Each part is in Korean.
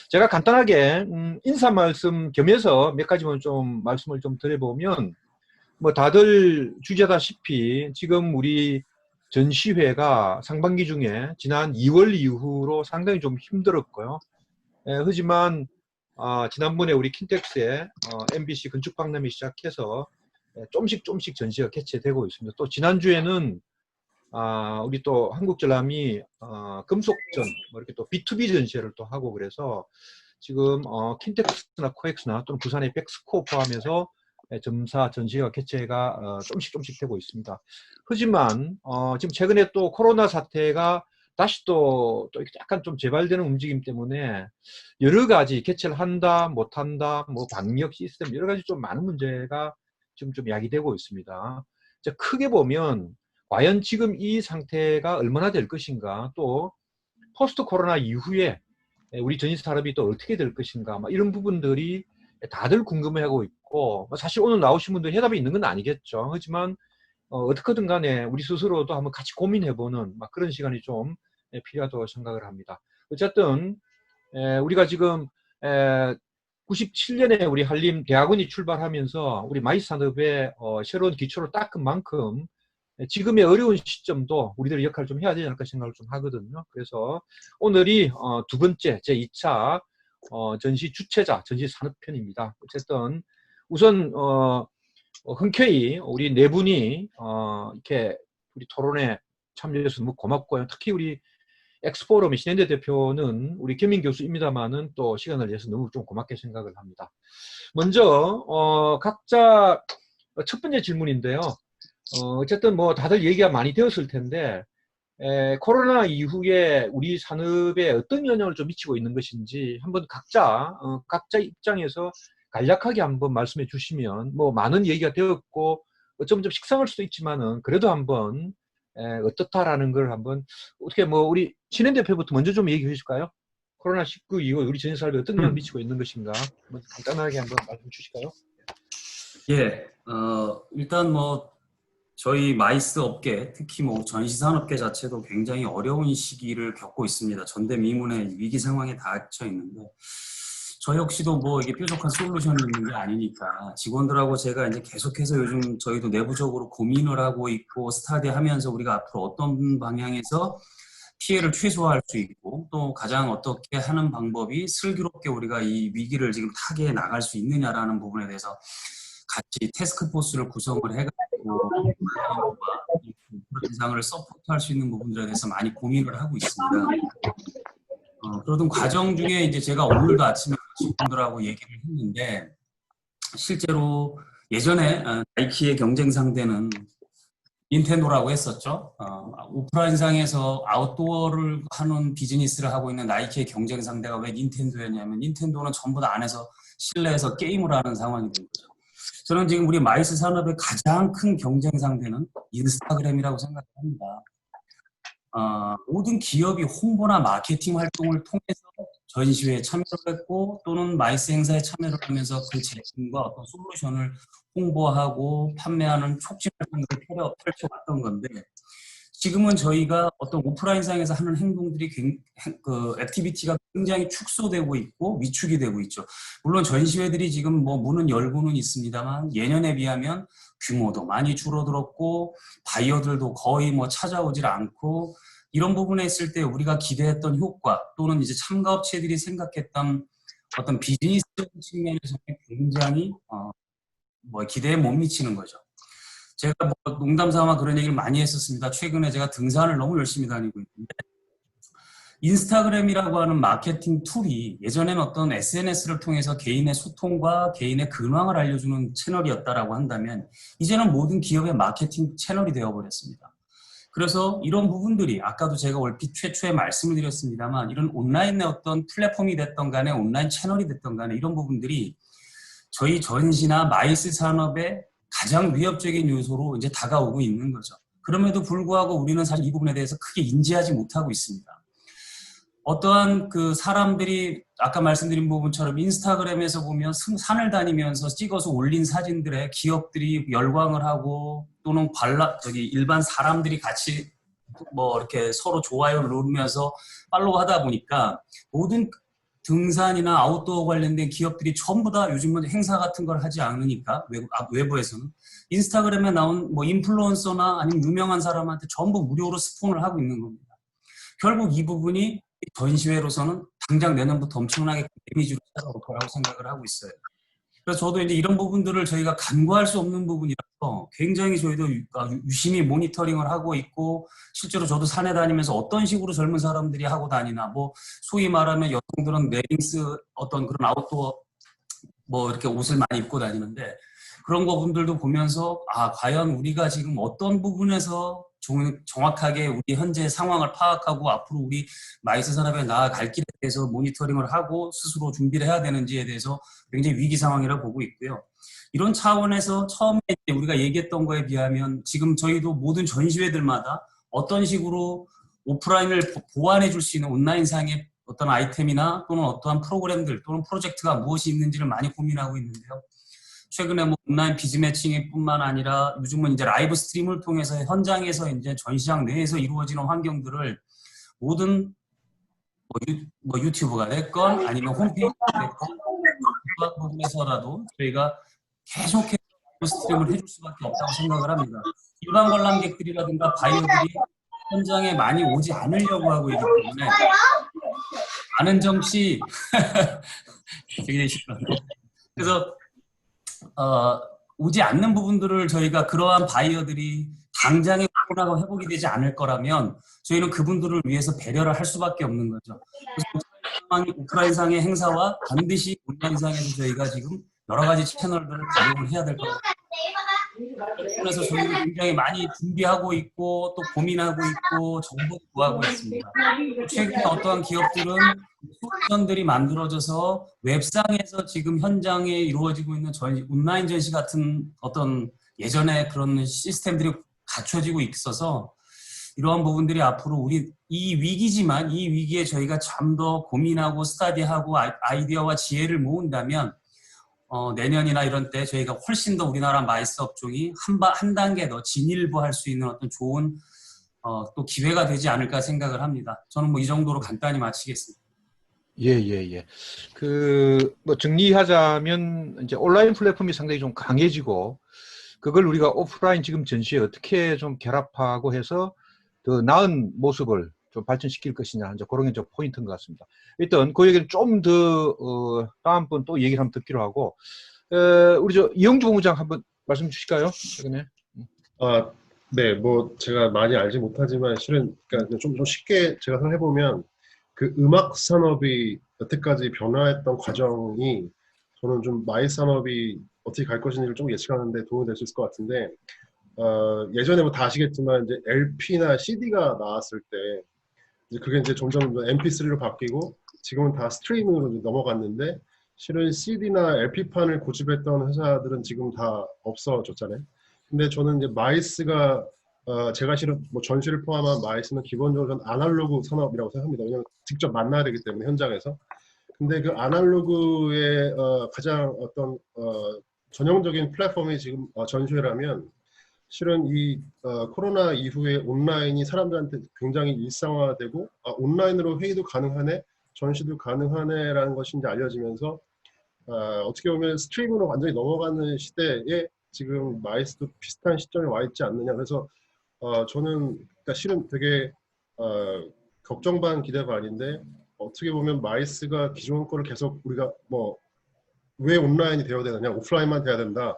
제가 간단하게 인사 말씀 겸해서 몇 가지만 좀 말씀을 좀 드려보면, 뭐 다들 주제다시피 지금 우리 전시회가 상반기 중에 지난 2월 이후로 상당히 좀 힘들었고요. 하지만 지난번에 우리 킨텍스의 MBC 건축박람회 시작해서 조금씩 전시가 개최되고 있습니다. 또 지난주에는 우리 또 한국전람이 금속전 뭐 이렇게 또 B2B 전시회를 또 하고, 그래서 지금 킨텍스나 코엑스나 또는 부산의 백스코 포함해서 점사 전시가 개최가 조금씩 되고 있습니다. 하지만 지금 최근에 또 코로나 사태가 다시 또 약간 좀 재발되는 움직임 때문에 여러 가지 개최를 한다 못한다, 뭐 방역 시스템 여러 가지 좀 많은 문제가 지금 좀 야기되고 있습니다. 크게 보면 과연 지금 이 상태가 얼마나 될 것인가, 또 포스트 코로나 이후에 우리 전시 산업이 또 어떻게 될 것인가, 이런 부분들이 다들 궁금해하고 있고, 사실 오늘 나오신 분들 해답이 있는 건 아니겠죠. 하지만 어떻게든 간에 우리 스스로도 한번 같이 고민해보는 그런 시간이 좀 필요하다고 생각을 합니다. 어쨌든 우리가 지금 97년에 우리 한림대학원이 출발하면서 우리 마이스 산업의 새로운 기초를 닦은 만큼 지금의 어려운 시점도 우리들의 역할을 좀 해야 되지 않을까 생각을 좀 하거든요. 그래서 오늘이 두 번째 제2차 전시 주최자 전시 산업편입니다. 어쨌든 우선 흔쾌히 우리 네 분이 이렇게 우리 토론에 참여해서 너무 고맙고요. 특히 우리 엑스포럼의 신현대 대표는 우리 김민 교수입니다만은 또 시간을 내서 너무 좀 고맙게 생각을 합니다. 먼저 각자 첫 번째 질문인데요. 어쨌든 뭐 다들 얘기가 많이 되었을 텐데 코로나 이후에 우리 산업에 어떤 영향을 좀 미치고 있는 것인지 한번 각자 입장에서 간략하게 한번 말씀해 주시면, 뭐 많은 얘기가 되었고 어쩌면 좀 식상할 수도 있지만은 그래도 한번 어떻다라는 걸 한번 어떻게 뭐 우리 신현 대표부터 먼저 좀 얘기해 주실까요? 코로나19 이후 우리 전시 산업에 어떤 영향을 미치고 있는 것인가 한번 간단하게 한번 말씀 주실까요? 예, 일단 뭐 저희 마이스 업계, 특히 뭐 전시산업계 자체도 굉장히 어려운 시기를 겪고 있습니다. 전대미문의 위기 상황에 닥쳐 있는데, 저 역시도 뭐 이게 뾰족한 솔루션이 있는 게 아니니까 직원들하고 제가 이제 계속해서 요즘 저희도 내부적으로 고민을 하고 있고, 스타디하면서 우리가 앞으로 어떤 방향에서 피해를 최소화할 수 있고, 또 가장 어떻게 하는 방법이 슬기롭게 우리가 이 위기를 지금 타개해 나갈 수 있느냐라는 부분에 대해서 같이 태스크포스를 구성을 해가지고 현상을 서포트할 수 있는 부분들에 대해서 많이 고민을 하고 있습니다. 그러던 과정 중에 이제 제가 오늘도 아침에 직원들하고 얘기를 했는데, 실제로 예전에 나이키의 경쟁 상대는 닌텐도라고 했었죠. 오프라인상에서 아웃도어를 하는 비즈니스를 하고 있는 나이키의 경쟁 상대가 왜 닌텐도였냐면, 닌텐도는 전부 다 안에서 실내에서 게임을 하는 상황이 된 거죠. 저는 지금 우리 마이스 산업의 가장 큰 경쟁 상대는 인스타그램이라고 생각합니다. 모든 기업이 홍보나 마케팅 활동을 통해서 전시회에 참여를 했고, 또는 마이스 행사에 참여를 하면서 그 제품과 어떤 솔루션을 홍보하고 판매하는 촉진 활동을 펼쳐왔던 건데, 지금은 저희가 어떤 오프라인상에서 하는 행동들이 액티비티가 굉장히 축소되고 있고 위축이 되고 있죠. 물론 전시회들이 지금 뭐 문은 열고는 있습니다만, 예년에 비하면 규모도 많이 줄어들었고 바이어들도 거의 뭐 찾아오질 않고, 이런 부분에 있을 때 우리가 기대했던 효과, 또는 이제 참가업체들이 생각했던 어떤 비즈니스적인 측면에서 굉장히 뭐 기대에 못 미치는 거죠. 제가 뭐 농담 삼아 그런 얘기를 많이 했었습니다. 최근에 제가 등산을 너무 열심히 다니고 있는데, 인스타그램이라고 하는 마케팅 툴이 예전에는 어떤 SNS를 통해서 개인의 소통과 개인의 근황을 알려주는 채널이었다라고 한다면, 이제는 모든 기업의 마케팅 채널이 되어버렸습니다. 그래서 이런 부분들이 아까도 제가 얼핏 최초에 말씀을 드렸습니다만, 이런 온라인의 어떤 플랫폼이 됐던 간에 온라인 채널이 됐던 간에 이런 부분들이 저희 전시나 마이스 산업의 가장 위협적인 요소로 이제 다가오고 있는 거죠. 그럼에도 불구하고 우리는 사실 이 부분에 대해서 크게 인지하지 못하고 있습니다. 어떠한 그 사람들이 아까 말씀드린 부분처럼 인스타그램에서 보면 산을 다니면서 찍어서 올린 사진들에 기업들이 열광을 하고, 또는 일반 사람들이 같이 뭐 이렇게 서로 좋아요를 누르면서 팔로우 하다 보니까 모든 등산이나 아웃도어 관련된 기업들이 전부 다 요즘은 행사 같은 걸 하지 않으니까 외부에서는 인스타그램에 나온 뭐 인플루언서나 아니면 유명한 사람한테 전부 무료로 스폰을 하고 있는 겁니다. 결국 이 부분이 전시회로서는 당장 내년부터 엄청나게 데미지로 찾아올 거라고 생각을 하고 있어요. 그래서 저도 이제 이런 부분들을 저희가 간과할 수 없는 부분이라서 굉장히 저희도 유심히 모니터링을 하고 있고, 실제로 저도 산에 다니면서 어떤 식으로 젊은 사람들이 하고 다니나, 뭐 소위 말하면 여성들은 레깅스 어떤 그런 아웃도어 뭐 이렇게 옷을 많이 입고 다니는데, 그런 부분들도 보면서 과연 우리가 지금 어떤 부분에서 정확하게 우리 현재 상황을 파악하고 앞으로 우리 마이스 산업에 나아갈 길에 대해서 모니터링을 하고 스스로 준비를 해야 되는지에 대해서 굉장히 위기 상황이라고 보고 있고요. 이런 차원에서 처음에 우리가 얘기했던 거에 비하면 지금 저희도 모든 전시회들마다 어떤 식으로 오프라인을 보완해 줄 수 있는 온라인상의 어떤 아이템이나 또는 어떠한 프로그램들 또는 프로젝트가 무엇이 있는지를 많이 고민하고 있는데요. 최근에 뭐 온라인 비즈 매칭뿐만 아니라 요즘은 이제 라이브 스트림을 통해서 현장에서 이제 전시장 내에서 이루어지는 환경들을 모든 뭐 유튜브가 됐건 아니면 홈페이지가 됐건 그런 부분에서라도 저희가 계속해서 라이브 스트림을 해줄 수밖에 없다고 생각을 합니다. 일반 관람객들이라든가 바이어들이 현장에 많이 오지 않으려고 하고 있기 때문에 안은정 씨 굉장히 싫어하네요. 그래서 오지 않는 부분들을 저희가 그러한 바이어들이 당장에 코로나가 회복이 되지 않을 거라면 저희는 그분들을 위해서 배려를 할 수밖에 없는 거죠. 그래서 오프라인상의 행사와 반드시 온라인상에서 저희가 지금 여러 가지 채널들을 활용을 해야 될 것 같아요. 그래서 저희는 굉장히 많이 준비하고 있고 또 고민하고 있고 정보도 구하고 있습니다. 최근에 어떠한 기업들은 소션들이 만들어져서 웹상에서 지금 현장에 이루어지고 있는 온라인 전시 같은 어떤 예전에 그런 시스템들이 갖춰지고 있어서 이러한 부분들이 앞으로 우리 이 위기지만 이 위기에 저희가 좀 더 고민하고 스터디하고 아이디어와 지혜를 모은다면 내년이나 이런 때 저희가 훨씬 더 우리나라 마이스 업종이 한 단계 더 진일보할 수 있는 어떤 좋은 또 기회가 되지 않을까 생각을 합니다. 저는 뭐 이 정도로 간단히 마치겠습니다. 예. 뭐 정리하자면 이제 온라인 플랫폼이 상당히 좀 강해지고 그걸 우리가 오프라인 지금 전시에 어떻게 좀 결합하고 해서 더 나은 모습을 좀 발전시킬 것이냐, 이제 그런 게 좀 포인트인 것 같습니다. 일단 그 얘기는 좀 더 다음번 또 얘기를 한번 듣기로 하고, 우리 이영주 본부장 한번 말씀 주실까요? 최근에. 네, 뭐 제가 많이 알지 못하지만 실은 그러니까 좀 쉽게 제가 생각해보면 그 음악 산업이 여태까지 변화했던 과정이 저는 좀 마이스 산업이 어떻게 갈 것인지를 좀 예측하는데 도움이 될 수 있을 것 같은데, 예전에 뭐 다 아시겠지만 이제 LP나 CD가 나왔을 때 이제 그게 이제 점점 MP3로 바뀌고 지금은 다 스트리밍으로 넘어갔는데, 실은 CD나 LP판을 고집했던 회사들은 지금 다 없어졌잖아요. 근데 저는 이제 마이스가 제가 실은 뭐 전시를 포함한 마이스는 기본적으로 전 아날로그 산업이라고 생각합니다. 왜냐하면 직접 만나야 되기 때문에 현장에서. 근데 그 아날로그의 가장 어떤 전형적인 플랫폼이 지금 전시회라면, 실은 이 코로나 이후에 온라인이 사람들한테 굉장히 일상화되고 온라인으로 회의도 가능하네, 전시도 가능하네라는 것이 이제 알려지면서 어떻게 보면 스트리밍으로 완전히 넘어가는 시대에 지금 마이스도 비슷한 시점에 와 있지 않느냐. 그래서 저는 그러니까 실은 되게 걱정 반 기대 반인데, 어떻게 보면 마이스가 기존 거를 계속 우리가 뭐 왜 온라인이 되어야 되느냐, 오프라인만 돼야 된다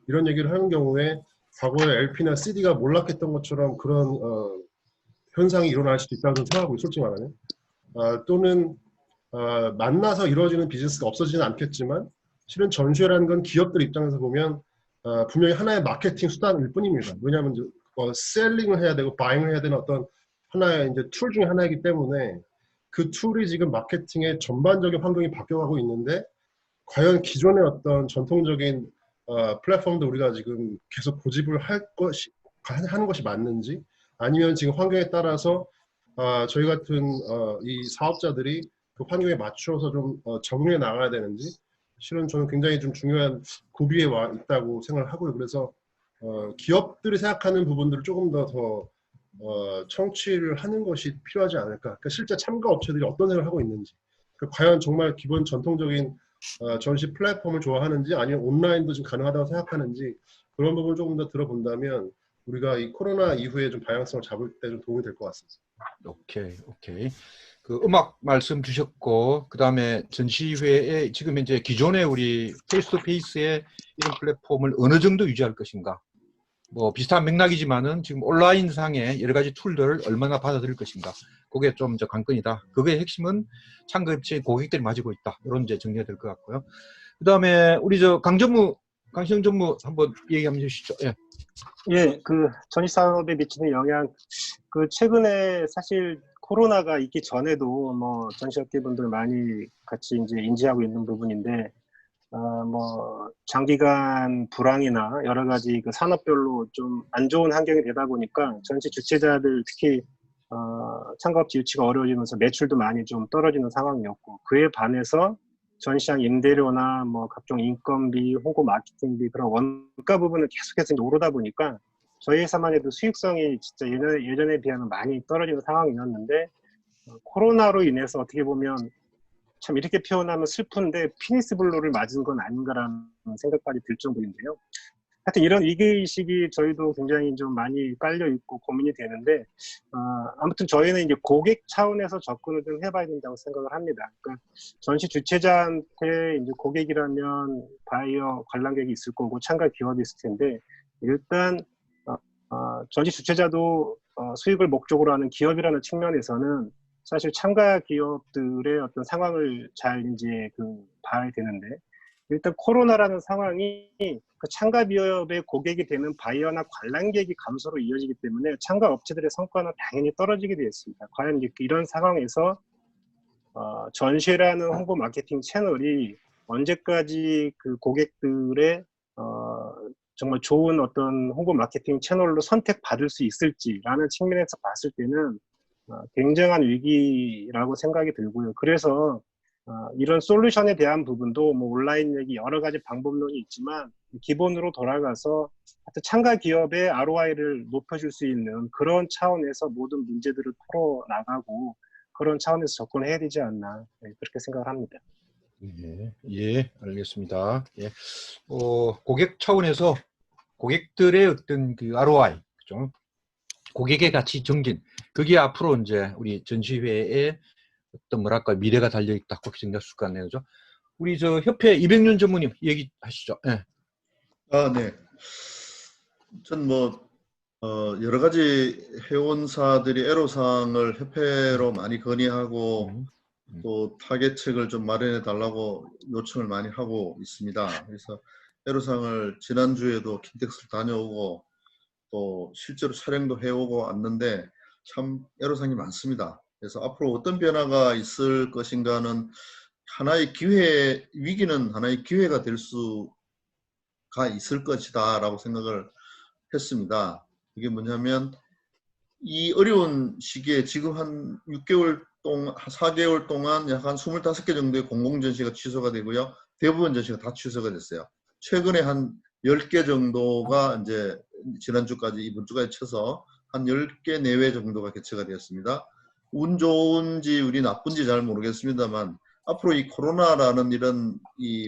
이런 얘기를 하는 경우에 과거에 LP나 CD가 몰락했던 것처럼 그런 현상이 일어날 수도 있다고 생각하고 솔직히 말하면 또는 만나서 이루어지는 비즈니스가 없어지진 않겠지만, 실은 전시회라는 건 기업들 입장에서 보면 분명히 하나의 마케팅 수단일 뿐입니다. 왜냐하면 셀링을 해야 되고 바잉을 해야 되는 어떤 하나의 이제 툴 중에 하나이기 때문에 그 툴이 지금 마케팅의 전반적인 환경이 바뀌어가고 있는데, 과연 기존의 어떤 전통적인 플랫폼도 우리가 지금 계속 고집을 하는 것이 맞는지, 아니면 지금 환경에 따라서 저희 같은 이 사업자들이 그 환경에 맞추어서 좀 적응해 나가야 되는지, 실은 저는 굉장히 좀 중요한 고비에 와 있다고 생각을 하고요. 그래서 기업들이 생각하는 부분들을 조금 더 청취를 하는 것이 필요하지 않을까. 그러니까 실제 참가 업체들이 어떤 생각을 하고 있는지, 과연 정말 기본 전통적인 전시 플랫폼을 좋아하는지 아니면 온라인도 좀 가능하다고 생각하는지 그런 부분을 조금 더 들어본다면 우리가 이 코로나 이후에 좀 방향성을 잡을 때 좀 도움이 될 것 같습니다. 오케이, 오케이. 그 음악 말씀 주셨고, 그 다음에 전시회에 지금 이제 기존의 우리 페이스 투 페이스의 이런 플랫폼을 어느 정도 유지할 것인가? 뭐 비슷한 맥락이지만은 지금 온라인 상의 여러 가지 툴들을 얼마나 받아들일 것인가? 그게 좀 이제 관건이다. 그거의 핵심은 참가업체 고객들이 가지고 있다. 이런 이제 정리가 될 것 같고요. 그 다음에 우리 강시영 전무 한번 얘기 한번 해주시죠. 예. 예, 그 전시 산업에 미치는 영향, 그 최근에 사실 코로나가 있기 전에도 뭐 전시업계분들 많이 같이 이제 인지하고 있는 부분인데, 뭐 장기간 불황이나 여러 가지 그 산업별로 좀 안 좋은 환경이 되다 보니까 전시 주최자들 특히 참가업체 유치가 어려워지면서 매출도 많이 좀 떨어지는 상황이었고, 그에 반해서 전시장 임대료나 뭐 각종 인건비, 홍보 마케팅비 그런 원가 부분을 계속해서 이제 오르다 보니까 저희 회사만 해도 수익성이 진짜 예전에 비하면 많이 떨어지는 상황이었는데, 코로나로 인해서 어떻게 보면 참 이렇게 표현하면 슬픈데 피니스 블루를 맞은 건 아닌가라는 생각까지 들 정도인데요. 하여튼 이런 위기의식이 저희도 굉장히 좀 많이 깔려있고 고민이 되는데, 아무튼 저희는 이제 고객 차원에서 접근을 좀 해봐야 된다고 생각을 합니다. 그러니까 전시 주최자한테 이제 고객이라면 바이어, 관람객이 있을 거고 참가 기업이 있을 텐데, 일단 전시 주최자도 수익을 목적으로 하는 기업이라는 측면에서는 사실 참가 기업들의 어떤 상황을 잘 이제 봐야 되는데, 일단 코로나라는 상황이 그 참가 기업의 고객이 되는 바이어나 관람객이 감소로 이어지기 때문에 참가 업체들의 성과는 당연히 떨어지게 되어 있습니다. 과연 이런 상황에서 전시라는 홍보 마케팅 채널이 언제까지 그 고객들의 정말 좋은 어떤 홍보 마케팅 채널로 선택받을 수 있을지라는 측면에서 봤을 때는 굉장한 위기라고 생각이 들고요. 그래서 이런 솔루션에 대한 부분도 뭐 온라인 얘기 여러 가지 방법론이 있지만 기본으로 돌아가서 하여튼 참가 기업의 ROI를 높여줄 수 있는 그런 차원에서 모든 문제들을 풀어나가고 그런 차원에서 접근해야 되지 않나, 그렇게 생각을 합니다. 예, 예, 알겠습니다. 예. 고객 차원에서 고객들의 어떤 그 ROI, 그죠? 고객의 가치 정진, 그게 앞으로 이제 우리 전시회에 어떤 뭐랄까 미래가 달려 있다 그렇게 생각할 수 있겠네요, 그죠? 우리 저 협회 이백년 전무님 얘기하시죠. 예. 네. 전 뭐 여러 가지 회원사들이 애로사항을 협회로 많이 건의하고 또 타겟책을 좀 마련해 달라고 요청을 많이 하고 있습니다. 그래서 애로사항을 지난주에도 킨텍스를 다녀오고 또 실제로 촬영도 해오고 왔는데 참 애로사항이 많습니다. 그래서 앞으로 어떤 변화가 있을 것인가는 하나의 기회, 위기는 하나의 기회가 될 수가 있을 것이다 라고 생각을 했습니다. 이게 뭐냐면 이 어려운 시기에 지금 한 6개월 동안, 4개월 동안 약 한 25개 정도의 공공전시가 취소가 되고요. 대부분 전시가 다 취소가 됐어요. 최근에 한 10개 정도가 이제 지난주까지 이번 주까지 쳐서 한 10개 내외 정도가 개최가 되었습니다. 운 좋은지 우리 나쁜지 잘 모르겠습니다만 앞으로 이 코로나라는 이런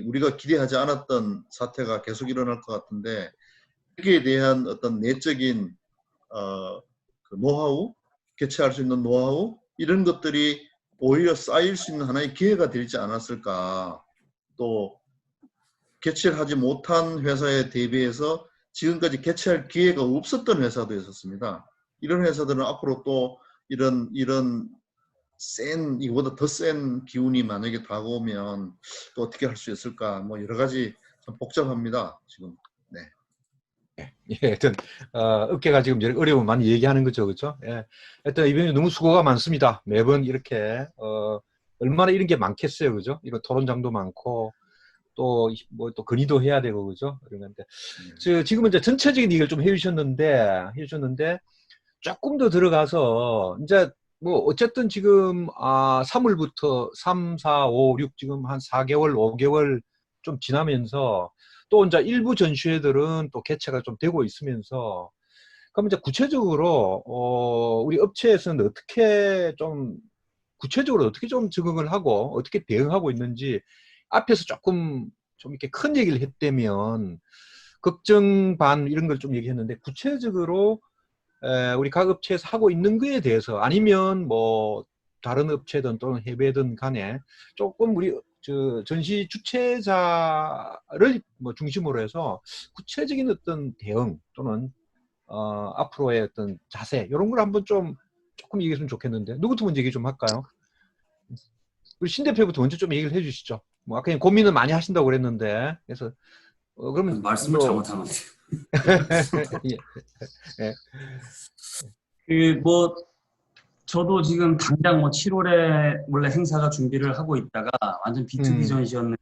우리가 기대하지 않았던 사태가 계속 일어날 것 같은데 여기에 대한 어떤 내적인 그 노하우, 개최할 수 있는 노하우 이런 것들이 오히려 쌓일 수 있는 하나의 기회가 되지 않았을까. 또 개최를 하지 못한 회사에 대비해서 지금까지 개최할 기회가 없었던 회사도 있었습니다. 이런 회사들은 앞으로 또 이런 이거보다 더 센 기운이 만약에 다가오면 또 어떻게 할 수 있을까. 뭐 여러 가지 참 복잡합니다. 지금. 네. 예, 하여튼 업계가 지금 어려움 많이 얘기하는 거죠, 그렇죠? 예, 하여튼 이번에 너무 수고가 많습니다. 매번 이렇게 얼마나 이런 게 많겠어요, 그죠? 이거 토론장도 많고 또 뭐 또 건의도 해야 되고 그죠? 그런데 지금은 이제 전체적인 얘기를 좀 해주셨는데 조금 더 들어가서 이제 뭐 어쨌든 지금 3월부터 3, 4, 5, 6 지금 한 4개월, 5개월 좀 지나면서 또 이제 일부 전시회들은 또 개최가 좀 되고 있으면서 그럼 이제 구체적으로 우리 업체에서는 어떻게 좀 구체적으로 어떻게 좀 적응을 하고 어떻게 대응하고 있는지 앞에서 조금 좀 이렇게 큰 얘기를 했다면 걱정 반 이런 걸 좀 얘기했는데 구체적으로 우리 각 업체에서 하고 있는 거에 대해서 아니면 뭐 다른 업체든 또는 해외든 간에 조금 우리 전시 주최자를 뭐 중심으로 해서 구체적인 어떤 대응 또는 앞으로의 어떤 자세 이런 걸 한번 좀 조금 얘기했으면 좋겠는데 누구부터 먼저 얘기 좀 할까요? 우리 신 대표부터 먼저 좀 얘기를 해주시죠. 뭐 아까 고민을 많이 하신다고 그랬는데 그래서 그러면 말씀을 잘못한 것 같아요. 예, 예. 뭐 저도 지금 당장 뭐 7월에 원래 행사가 준비를 하고 있다가 완전 B2B 전시였는데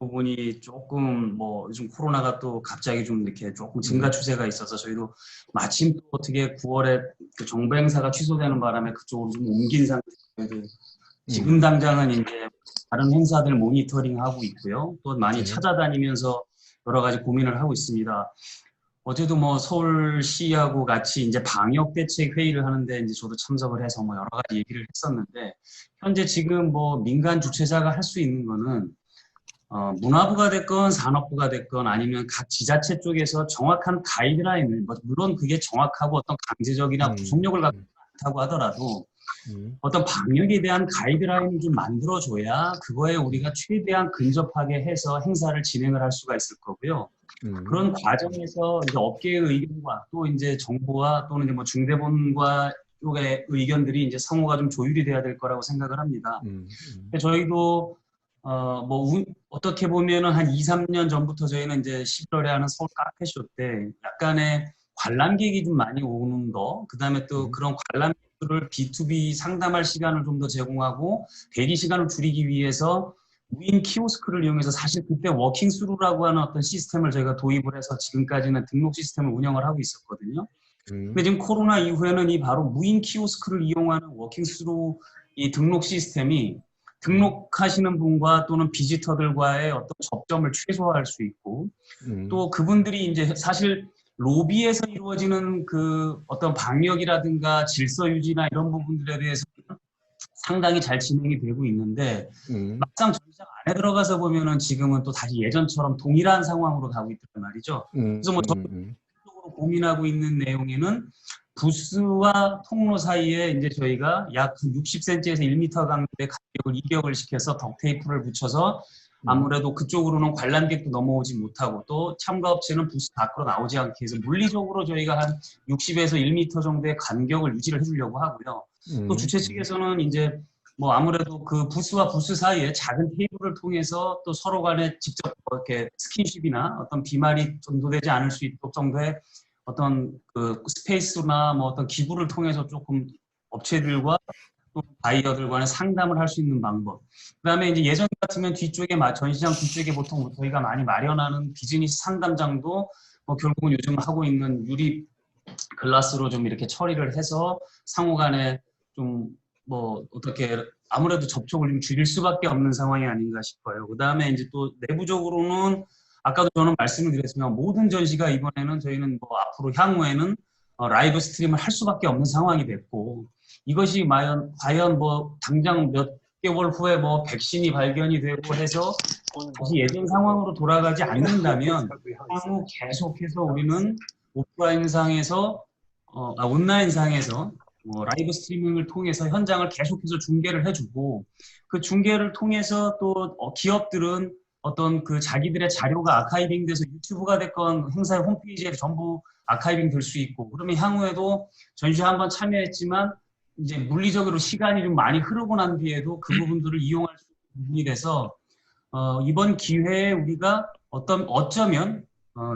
부분이 조금 뭐 요즘 코로나가 또 갑자기 좀 이렇게 조금 증가 추세가 있어서 저희도 마침 또 어떻게 9월에 그 정부 행사가 취소되는 바람에 그쪽으로 좀 옮긴 상태인데 지금 당장은 이제 다른 행사들 모니터링하고 있고요. 또 많이 찾아다니면서 여러 가지 고민을 하고 있습니다. 어제도 뭐 서울시하고 같이 이제 방역 대책 회의를 하는데 이제 저도 참석을 해서 뭐 여러 가지 얘기를 했었는데 현재 지금 뭐 민간 주최자가 할 수 있는 거는 문화부가 됐건 산업부가 됐건 아니면 각 지자체 쪽에서 정확한 가이드라인을 물론 그게 정확하고 어떤 강제적이나 구속력을 갖고 않다고 하더라도 어떤 방역에 대한 가이드라인을 좀 만들어줘야 그거에 우리가 최대한 근접하게 해서 행사를 진행을 할 수가 있을 거고요. 그런 과정에서 이제 업계의 의견과 또 이제 정부와 또는 이제 뭐 중대본과 쪽의 의견들이 이제 상호가 좀 조율이 돼야 될 거라고 생각을 합니다. 저희도 어떻게 보면은 한 2, 3년 전부터 저희는 이제 11월에 하는 서울 카페쇼 때 약간의 관람객이 좀 많이 오는 거, 그 다음에 또 그런 관람객들을 B2B 상담할 시간을 좀 더 제공하고 대기 시간을 줄이기 위해서 무인 키오스크를 이용해서 사실 그때 워킹스루라고 하는 어떤 시스템을 저희가 도입을 해서 지금까지는 등록 시스템을 운영을 하고 있었거든요. 근데 지금 코로나 이후에는 이 바로 무인 키오스크를 이용하는 워킹스루 이 등록 시스템이 등록하시는 분과 또는 비지터들과의 어떤 접점을 최소화할 수 있고 또 그분들이 이제 사실 로비에서 이루어지는 그 어떤 방역이라든가 질서 유지나 이런 부분들에 대해서 상당히 잘 진행이 되고 있는데 막상 전시장 안에 들어가서 보면은 지금은 또 다시 예전처럼 동일한 상황으로 가고 있단 말이죠. 그래서 뭐 적극적으로 고민하고 있는 내용에는 부스와 통로 사이에 이제 저희가 약 60cm에서 1m 간격의 간격을 이격을 시켜서 덕테이프를 붙여서 아무래도 그쪽으로는 관람객도 넘어오지 못하고 또 참가업체는 부스 밖으로 나오지 않게 해서 물리적으로 저희가 한 60에서 1m 정도의 간격을 유지를 해주려고 하고요. 또 주최 측에서는 이제 뭐 아무래도 그 부스와 부스 사이에 작은 테이블을 통해서 또 서로 간에 직접 이렇게 스킨십이나 어떤 비말이 전도되지 않을 수 있도록 정도의 어떤 그 스페이스나 뭐 어떤 기구를 통해서 조금 업체들과 또 바이어들 간의 상담을 할 수 있는 방법. 그다음에 이제 예전 같으면 뒤쪽에 전시장 뒤쪽에 보통 저희가 많이 마련하는 비즈니스 상담장도 뭐 결국은 요즘 하고 있는 유리 글라스로 좀 이렇게 처리를 해서 상호간에 좀 뭐 어떻게 아무래도 접촉을 좀 줄일 수밖에 없는 상황이 아닌가 싶어요. 그다음에 이제 또 내부적으로는 아까도 저는 말씀을 드렸지만 모든 전시가 이번에는 저희는 뭐 앞으로 향후에는 라이브 스트림을 할 수밖에 없는 상황이 됐고 이것이 과연 뭐 당장 몇 개월 후에 뭐 백신이 발견이 되고 해서 다시 예전 상황으로 돌아가지 않는다면 향후 계속해서 우리는 오프라인상에서 온라인상에서 라이브 스트리밍을 통해서 현장을 계속해서 중계를 해주고 그 중계를 통해서 또 기업들은 어떤 그 자기들의 자료가 아카이빙돼서 유튜브가 됐건 행사의 홈페이지에 전부 아카이빙 될 수 있고 그러면 향후에도 전시회 한번 참여했지만 이제 물리적으로 시간이 좀 많이 흐르고 난 뒤에도 그 부분들을 이용할 수 있는 부분이 돼서 이번 기회에 우리가 어쩌면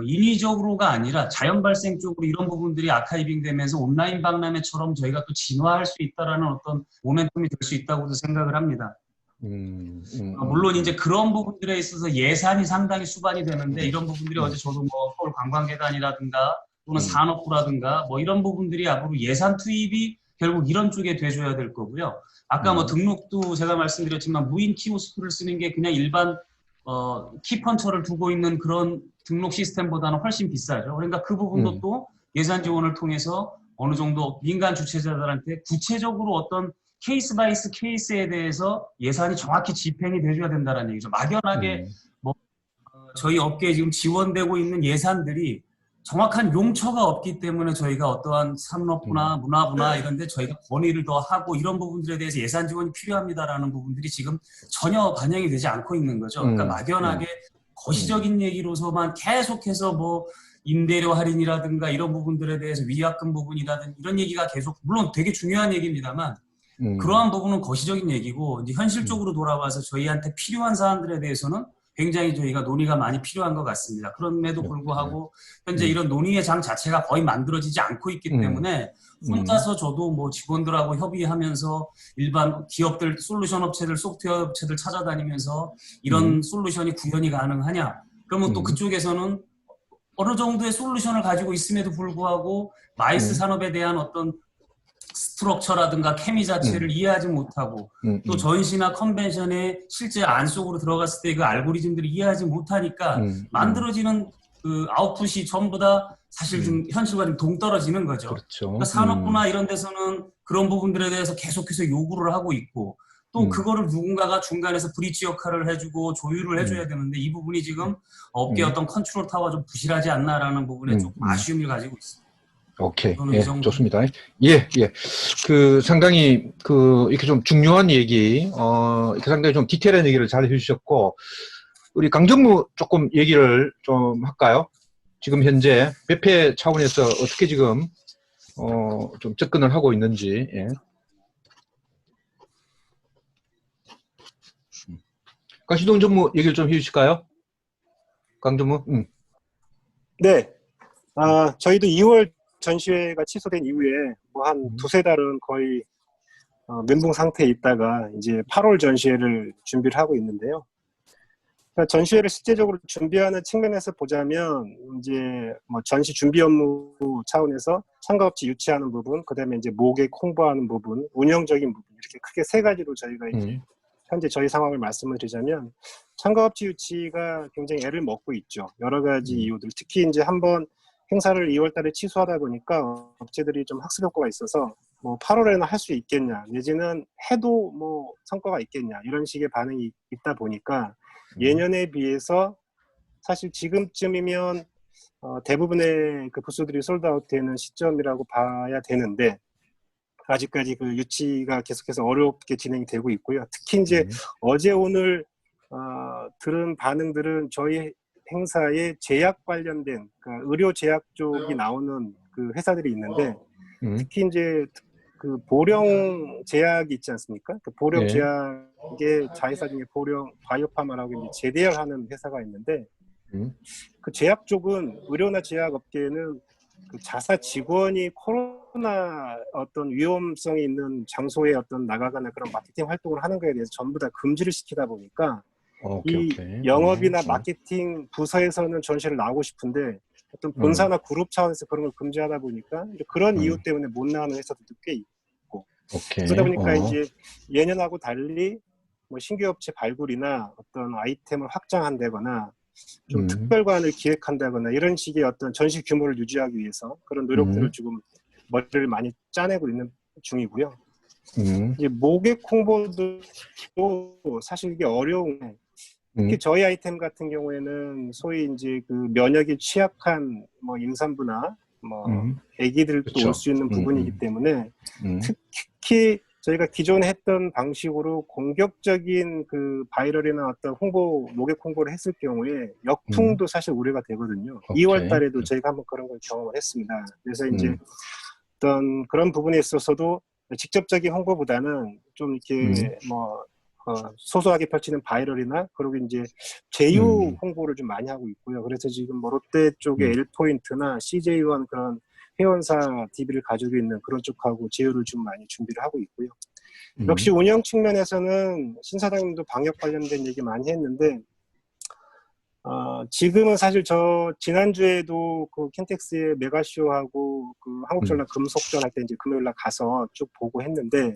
인위적으로가 아니라 자연 발생 쪽으로 이런 부분들이 아카이빙 되면서 온라인 박람회처럼 저희가 또 진화할 수 있다라는 어떤 모멘텀이 될 수 있다고도 생각을 합니다. 물론 이제 그런 부분들에 있어서 예산이 상당히 수반이 되는데 이런 부분들이 어제 저도 뭐 서울 관광재단이라든가 또는 산업부라든가 뭐 이런 부분들이 앞으로 예산 투입이 결국 이런 쪽에 돼줘야 될 거고요. 아까 뭐 등록도 제가 말씀드렸지만 무인 키오스크를 쓰는 게 그냥 일반 키펀처를 두고 있는 그런 등록 시스템보다는 훨씬 비싸죠. 그러니까 그 부분도 또 예산 지원을 통해서 어느 정도 민간 주최자들한테 구체적으로 어떤 케이스 바이 케이스에 대해서 예산이 정확히 집행이 돼줘야 된다는 얘기죠. 막연하게 저희 업계에 지금 지원되고 있는 예산들이 정확한 용처가 없기 때문에 저희가 어떠한 산업부나 문화부나 이런 데 저희가 건의를 더 하고 이런 부분들에 대해서 예산 지원이 필요합니다라는 부분들이 지금 전혀 반영이 되지 않고 있는 거죠. 그러니까 막연하게 거시적인 얘기로서만 계속해서 뭐 임대료 할인이라든가 이런 부분들에 대해서 위약금 부분이라든가 이런 얘기가 계속 물론 되게 중요한 얘기입니다만 그러한 부분은 거시적인 얘기고 이제 현실적으로 돌아와서 저희한테 필요한 사안들에 대해서는 굉장히 저희가 논의가 많이 필요한 것 같습니다. 그럼에도 불구하고 현재 이런 논의의 장 자체가 거의 만들어지지 않고 있기 때문에 혼자서 저도 뭐 직원들하고 협의하면서 일반 기업들, 솔루션 업체들, 소프트웨어 업체들 찾아다니면서 이런 솔루션이 구현이 가능하냐? 그러면 또 그쪽에서는 어느 정도의 솔루션을 가지고 있음에도 불구하고 마이스 산업에 대한 어떤 스트럭처라든가 케미 자체를 이해하지 못하고 또 전시나 컨벤션의 실제 안 속으로 들어갔을 때 그 알고리즘들을 이해하지 못하니까 만들어지는 그 아웃풋이 전부 다 사실 좀 현실과 좀 동떨어지는 거죠. 그렇죠. 그러니까 산업부나 이런 데서는 그런 부분들에 대해서 계속해서 요구를 하고 있고 또 그거를 누군가가 중간에서 브릿지 역할을 해주고 조율을 해줘야 되는데 이 부분이 지금 업계 어떤 컨트롤 타워가 좀 부실하지 않나라는 부분에 조금 아쉬움을 가지고 있습니다. 오케이. 저는 예, 이 정도. 좋습니다. 예, 예. 상당히, 이렇게 좀 중요한 얘기, 이렇게 상당히 좀 디테일한 얘기를 잘 해주셨고, 우리 강정무 조금 얘기를 좀 할까요? 지금 현재 배폐 차원에서 어떻게 지금, 좀 접근을 하고 있는지, 예. 가시동 전무 얘기를 좀 해주실까요? 강전무? 네. 저희도 2월 전시회가 취소된 이후에 뭐 한 두세 달은 거의 멘붕 상태에 있다가 이제 8월 전시회를 준비를 하고 있는데요. 그러니까 전시회를 실제적으로 준비하는 측면에서 보자면 이제 뭐 전시 준비 업무 차원에서 참가업체 유치하는 부분, 그다음에 이제 모객 홍보하는 부분, 운영적인 부분 이렇게 크게 세 가지로 저희가 이제 현재 저희 상황을 말씀을 드리자면 참가업체 유치가 굉장히 애를 먹고 있죠. 여러 가지 이유들. 특히 이제 한번 행사를 2월 달에 취소하다 보니까 업체들이 좀 학습 효과가 있어서 뭐 8월에는 할 수 있겠냐, 내지는 해도 뭐 성과가 있겠냐 이런 식의 반응이 있다 보니까 예년에 비해서 사실 지금쯤이면 대부분의 그 부스들이 솔드아웃 되는 시점이라고 봐야 되는데 아직까지 그 유치가 계속해서 어렵게 진행이 되고 있고요. 특히 이제 어제 오늘 들은 반응들은 저희 행사에 제약 관련된 그러니까 의료 제약 쪽이 나오는 그 회사들이 있는데 특히 이제 그 보령 제약이 있지 않습니까? 그 보령 제약의 자회사 중에 보령 바이오파마라고 이제 재대열하는 회사가 있는데 그 제약 쪽은 의료나 제약 업계는 그 자사 직원이 코로나 어떤 위험성이 있는 장소에 어떤 나가거나 그런 마케팅 활동을 하는 거에 대해서 전부 다 금지를 시키다 보니까 이 영업이나 마케팅 부서에서는 전시를 나오고 싶은데 어떤 본사나 그룹 차원에서 그런 걸 금지하다 보니까 그런 이유 때문에 못 나가는 회사들도 꽤 있고 그러다 보니까 이제 예년하고 달리 뭐 신규 업체 발굴이나 어떤 아이템을 확장한다거나 좀 특별관을 기획한다거나 이런 식의 어떤 전시 규모를 유지하기 위해서 그런 노력들을 지금 머리를 많이 짜내고 있는 중이고요. 이제 모객 홍보도 사실 이게 어려운 게 특히 저희 아이템 같은 경우에는 소위 이제 그 면역이 취약한 뭐 임산부나 뭐 아기들도 올 수 있는 부분이기 때문에 특히 저희가 기존에 했던 방식으로 공격적인 그 바이럴이나 어떤 홍보, 모객 홍보를 했을 경우에 역풍도 사실 우려가 되거든요. 2월 달에도 저희가 한번 그런 걸 경험을 했습니다. 그래서 이제 어떤 그런 부분에 있어서도 직접적인 홍보보다는 좀 이렇게 뭐 소소하게 펼치는 바이럴이나 그리고 이제 제휴 홍보를 좀 많이 하고 있고요. 그래서 지금 뭐 롯데 쪽의 L포인트나 CJ1 그런 회원사 DB를 가지고 있는 그런 쪽하고 제휴를 좀 많이 준비를 하고 있고요. 역시 운영 측면에서는 신사장님도 방역 관련된 얘기 많이 했는데 지금은 사실 저 지난주에도 그 킨텍스의 메가쇼하고 그 한국전략 금속전 할 때 이제 금요일날 가서 쭉 보고 했는데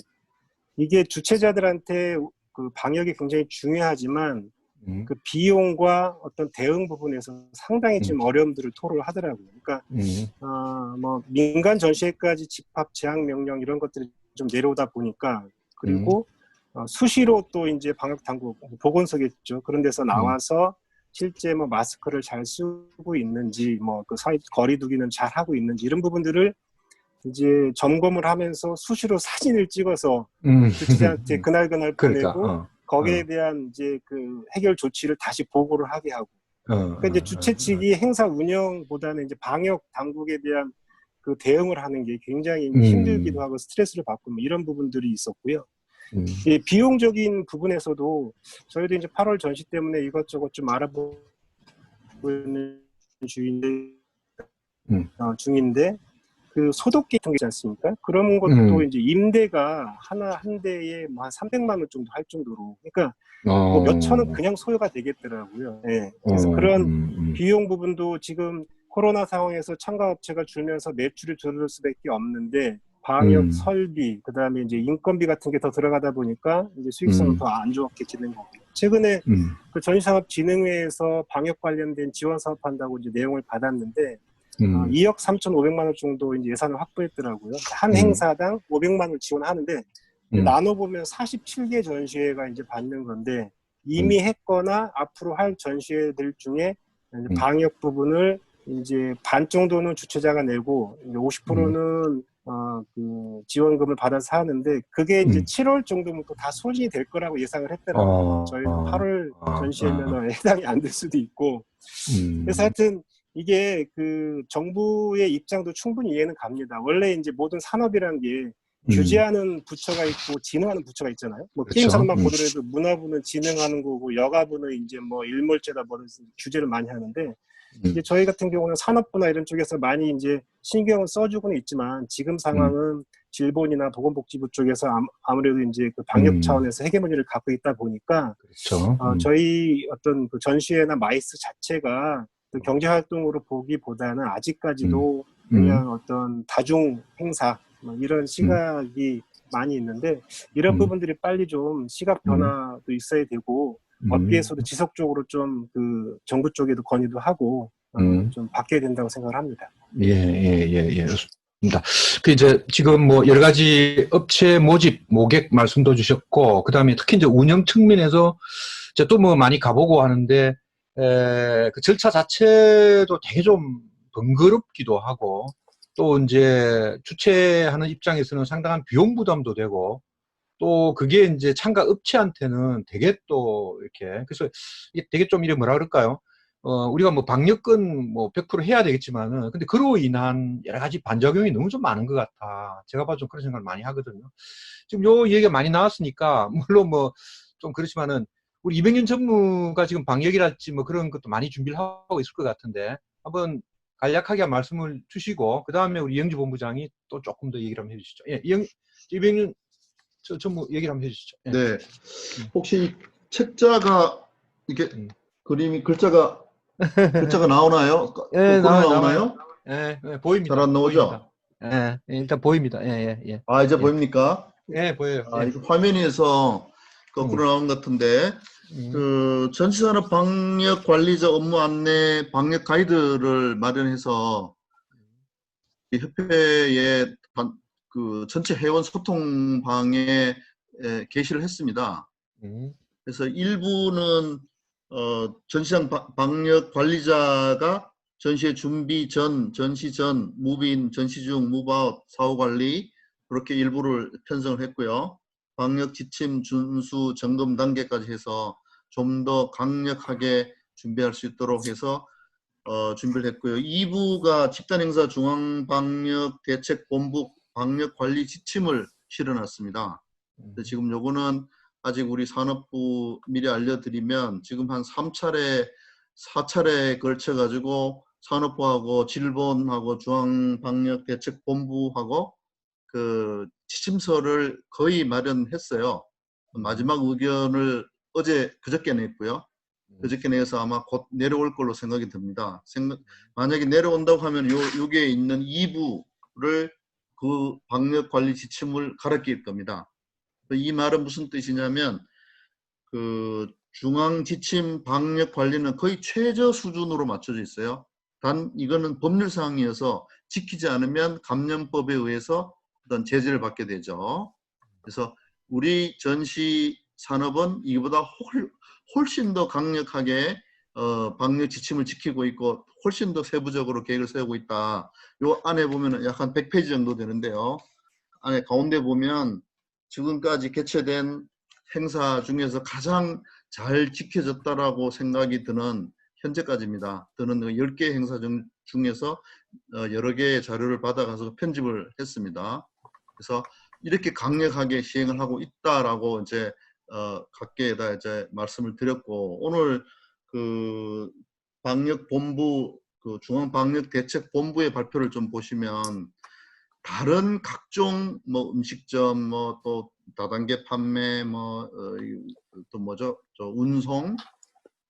이게 주최자들한테 그 방역이 굉장히 중요하지만 그 비용과 어떤 대응 부분에서 상당히 지금 어려움들을 토로를 하더라고요. 그러니까 뭐 민간 전시회까지 집합 제한 명령 이런 것들이 좀 내려오다 보니까 그리고 수시로 또 이제 방역 당국 보건소겠죠. 그런 데서 나와서 실제 뭐 마스크를 잘 쓰고 있는지, 뭐 그 사이 거리두기는 잘 하고 있는지 이런 부분들을 이제 점검을 하면서 수시로 사진을 찍어서 주최자한테 그날 그러니까, 보내고 거기에 대한 이제 그 해결 조치를 다시 보고를 하게 하고. 그러니까 이제 주최 측이 행사 운영보다는 이제 방역 당국에 대한 그 대응을 하는 게 굉장히 힘들기도 하고 스트레스를 받고 뭐 이런 부분들이 있었고요. 이 비용적인 부분에서도 저희도 이제 8월 전시 때문에 이것저것 좀 알아보고 있는 중인데 그 소독기 같은 게 있지 않습니까? 그런 것도 이제 임대가 한 대에 뭐 한 300만 원 정도 할 정도로, 그러니까 뭐 몇천 원 그냥 소요가 되겠더라고요. 네. 그래서 그런 비용 부분도 지금 코로나 상황에서 참가업체가 줄면서 매출이 줄을 수밖에 없는데 방역 설비, 그다음에 이제 인건비 같은 게 더 들어가다 보니까 이제 수익성은 더 안 좋게 지는 거고. 최근에 그 전시산업진흥회에서 방역 관련된 지원 사업한다고 이제 내용을 받았는데 2억 3,500만 원 정도 이제 예산을 확보했더라고요. 한 행사당 500만 원을 지원하는데 나눠보면 47개 전시회가 이제 받는 건데 이미 했거나 앞으로 할 전시회들 중에 이제 방역 부분을 이제 반 정도는 주최자가 내고 이제 50%는 그 지원금을 받아서 하는데 그게 이제 7월 정도면 또 다 소진이 될 거라고 예상을 했더라고요. 저희는 8월 전시회면 해당이 안 될 수도 있고. 그래서 하여튼 이게 그 정부의 입장도 충분히 이해는 갑니다. 원래 이제 모든 산업이라는 게 규제하는 부처가 있고 진흥하는 부처가 있잖아요. 뭐 그렇죠. 게임 산업만 보더라도 문화부는 진흥하는 거고 여가부는 이제 뭐 일몰제다 뭐 규제를 많이 하는데 이제 저희 같은 경우는 산업부나 이런 쪽에서 많이 이제 신경을 써주고는 있지만 지금 상황은 질본이나 보건복지부 쪽에서 아무래도 이제 그 방역 차원에서 헤게모니를 갖고 있다 보니까 그렇죠. 저희 어떤 그 전시회나 마이스 자체가 경제 활동으로 보기보다는 아직까지도 그냥 어떤 다중 행사 뭐 이런 시각이 많이 있는데 이런 부분들이 빨리 좀 시각 변화도 있어야 되고 업계에서도 지속적으로 좀 그 정부 쪽에도 건의도 하고 좀 바뀌어야 된다고 생각을 합니다. 예. 좋습니다. 그 이제 지금 뭐 여러 가지 업체 모집, 모객 말씀도 주셨고, 그 다음에 특히 이제 운영 측면에서 이제 또 뭐 많이 가보고 하는데, 그 절차 자체도 되게 좀 번거롭기도 하고, 또 이제 주최하는 입장에서는 상당한 비용 부담도 되고, 또 그게 이제 참가 업체한테는 되게 또 이렇게, 그래서 이게 되게 좀 이래 뭐라 그럴까요? 우리가 뭐 방역은 뭐 100% 해야 되겠지만은, 근데 그로 인한 여러 가지 반작용이 너무 좀 많은 것 같아. 제가 봐도 좀 그런 생각을 많이 하거든요. 지금 요 얘기가 많이 나왔으니까, 물론 뭐 좀 그렇지만은, 우리 이병윤 전무가 지금 방역이랄지 뭐 그런 것도 많이 준비를 하고 있을 것 같은데, 한번 간략하게 말씀을 주시고, 그 다음에 우리 이영주 본부장이 또 조금 더 얘기를 한번 해주시죠. 예, 이병윤 전무 얘기를 한번 해주시죠. 예. 네. 혹시 책자가 이게 그림이 글자가 나오나요? 예, 거꾸로 나와요. 나오나요? 예, 보입니다. 잘 안 나오죠? 보입니다. 예, 일단 보입니다. 예. 아, 이제 예. 보입니까? 예, 보여요. 아, 예. 이거 화면에서 거꾸로 나온 것 같은데, 그 전시산업 방역 관리자 업무 안내 방역 가이드를 마련해서 이 협회에 그 전체 회원 소통방에 게시를 했습니다. 그래서 일부는 전시장 방역 관리자가 전시회 준비 전, 전시 전, 무빈, 전시 중, 무바웃, 사후 관리 그렇게 일부를 편성을 했고요. 방역 지침 준수 점검 단계까지 해서 좀 더 강력하게 준비할 수 있도록 해서 준비를 했고요. 2부가 집단행사 중앙방역대책본부 방역관리 지침을 실어놨습니다. 지금 요거는 아직 우리 산업부 미리 알려드리면 지금 한 3차례, 4차례에 걸쳐가지고 산업부하고 질본하고 중앙방역대책본부하고 그 지침서를 거의 마련했어요. 마지막 의견을 그저께 냈고요. 그저께 내서 아마 곧 내려올 걸로 생각이 듭니다. 만약에 내려온다고 하면 요게 있는 2부를 그 방역관리 지침을 갈아 끼울 겁니다. 이 말은 무슨 뜻이냐면 그 중앙 지침 방역 관리는 거의 최저 수준으로 맞춰져 있어요. 단 이거는 법률 사항이어서 지키지 않으면 감염법에 의해서 어떤 제재를 받게 되죠. 그래서 우리 전시 산업은 이보다 훨씬 더 강력하게 방역 지침을 지키고 있고 훨씬 더 세부적으로 계획을 세우고 있다. 요 안에 보면은 약 한 100페이지 정도 되는데요. 안에 가운데 보면 지금까지 개최된 행사 중에서 가장 잘 지켜졌다라고 생각이 드는 현재까지입니다. 드는 10개 행사 중에서 여러 개의 자료를 받아가서 편집을 했습니다. 그래서 이렇게 강력하게 시행을 하고 있다라고 이제 각계에다 이제 말씀을 드렸고, 오늘 그 방역본부, 그 중앙방역대책본부의 발표를 좀 보시면 다른 각종 뭐 음식점, 뭐 또 다단계 판매, 뭐 또 뭐죠, 운송,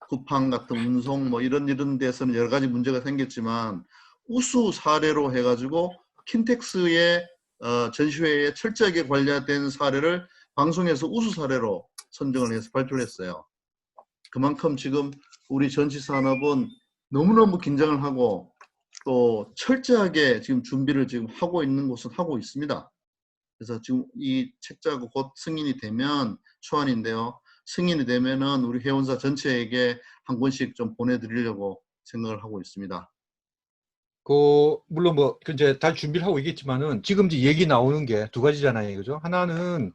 쿠팡 같은 운송 뭐 이런 데서는 여러 가지 문제가 생겼지만 우수 사례로 해가지고 킨텍스의 전시회에 철저하게 관리된 사례를 방송에서 우수 사례로 선정을 해서 발표를 했어요. 그만큼 지금 우리 전시 산업은 너무너무 긴장을 하고 또 철저하게 지금 준비를 지금 하고 있는 곳은 하고 있습니다. 그래서 지금 이 책자가 곧 승인이 되면, 초안인데요. 승인이 되면은 우리 회원사 전체에게 한 권씩 좀 보내드리려고 생각을 하고 있습니다. 물론 뭐 이제 다 준비를 하고 있겠지만은 지금 이제 얘기 나오는 게 두 가지잖아요, 그죠? 하나는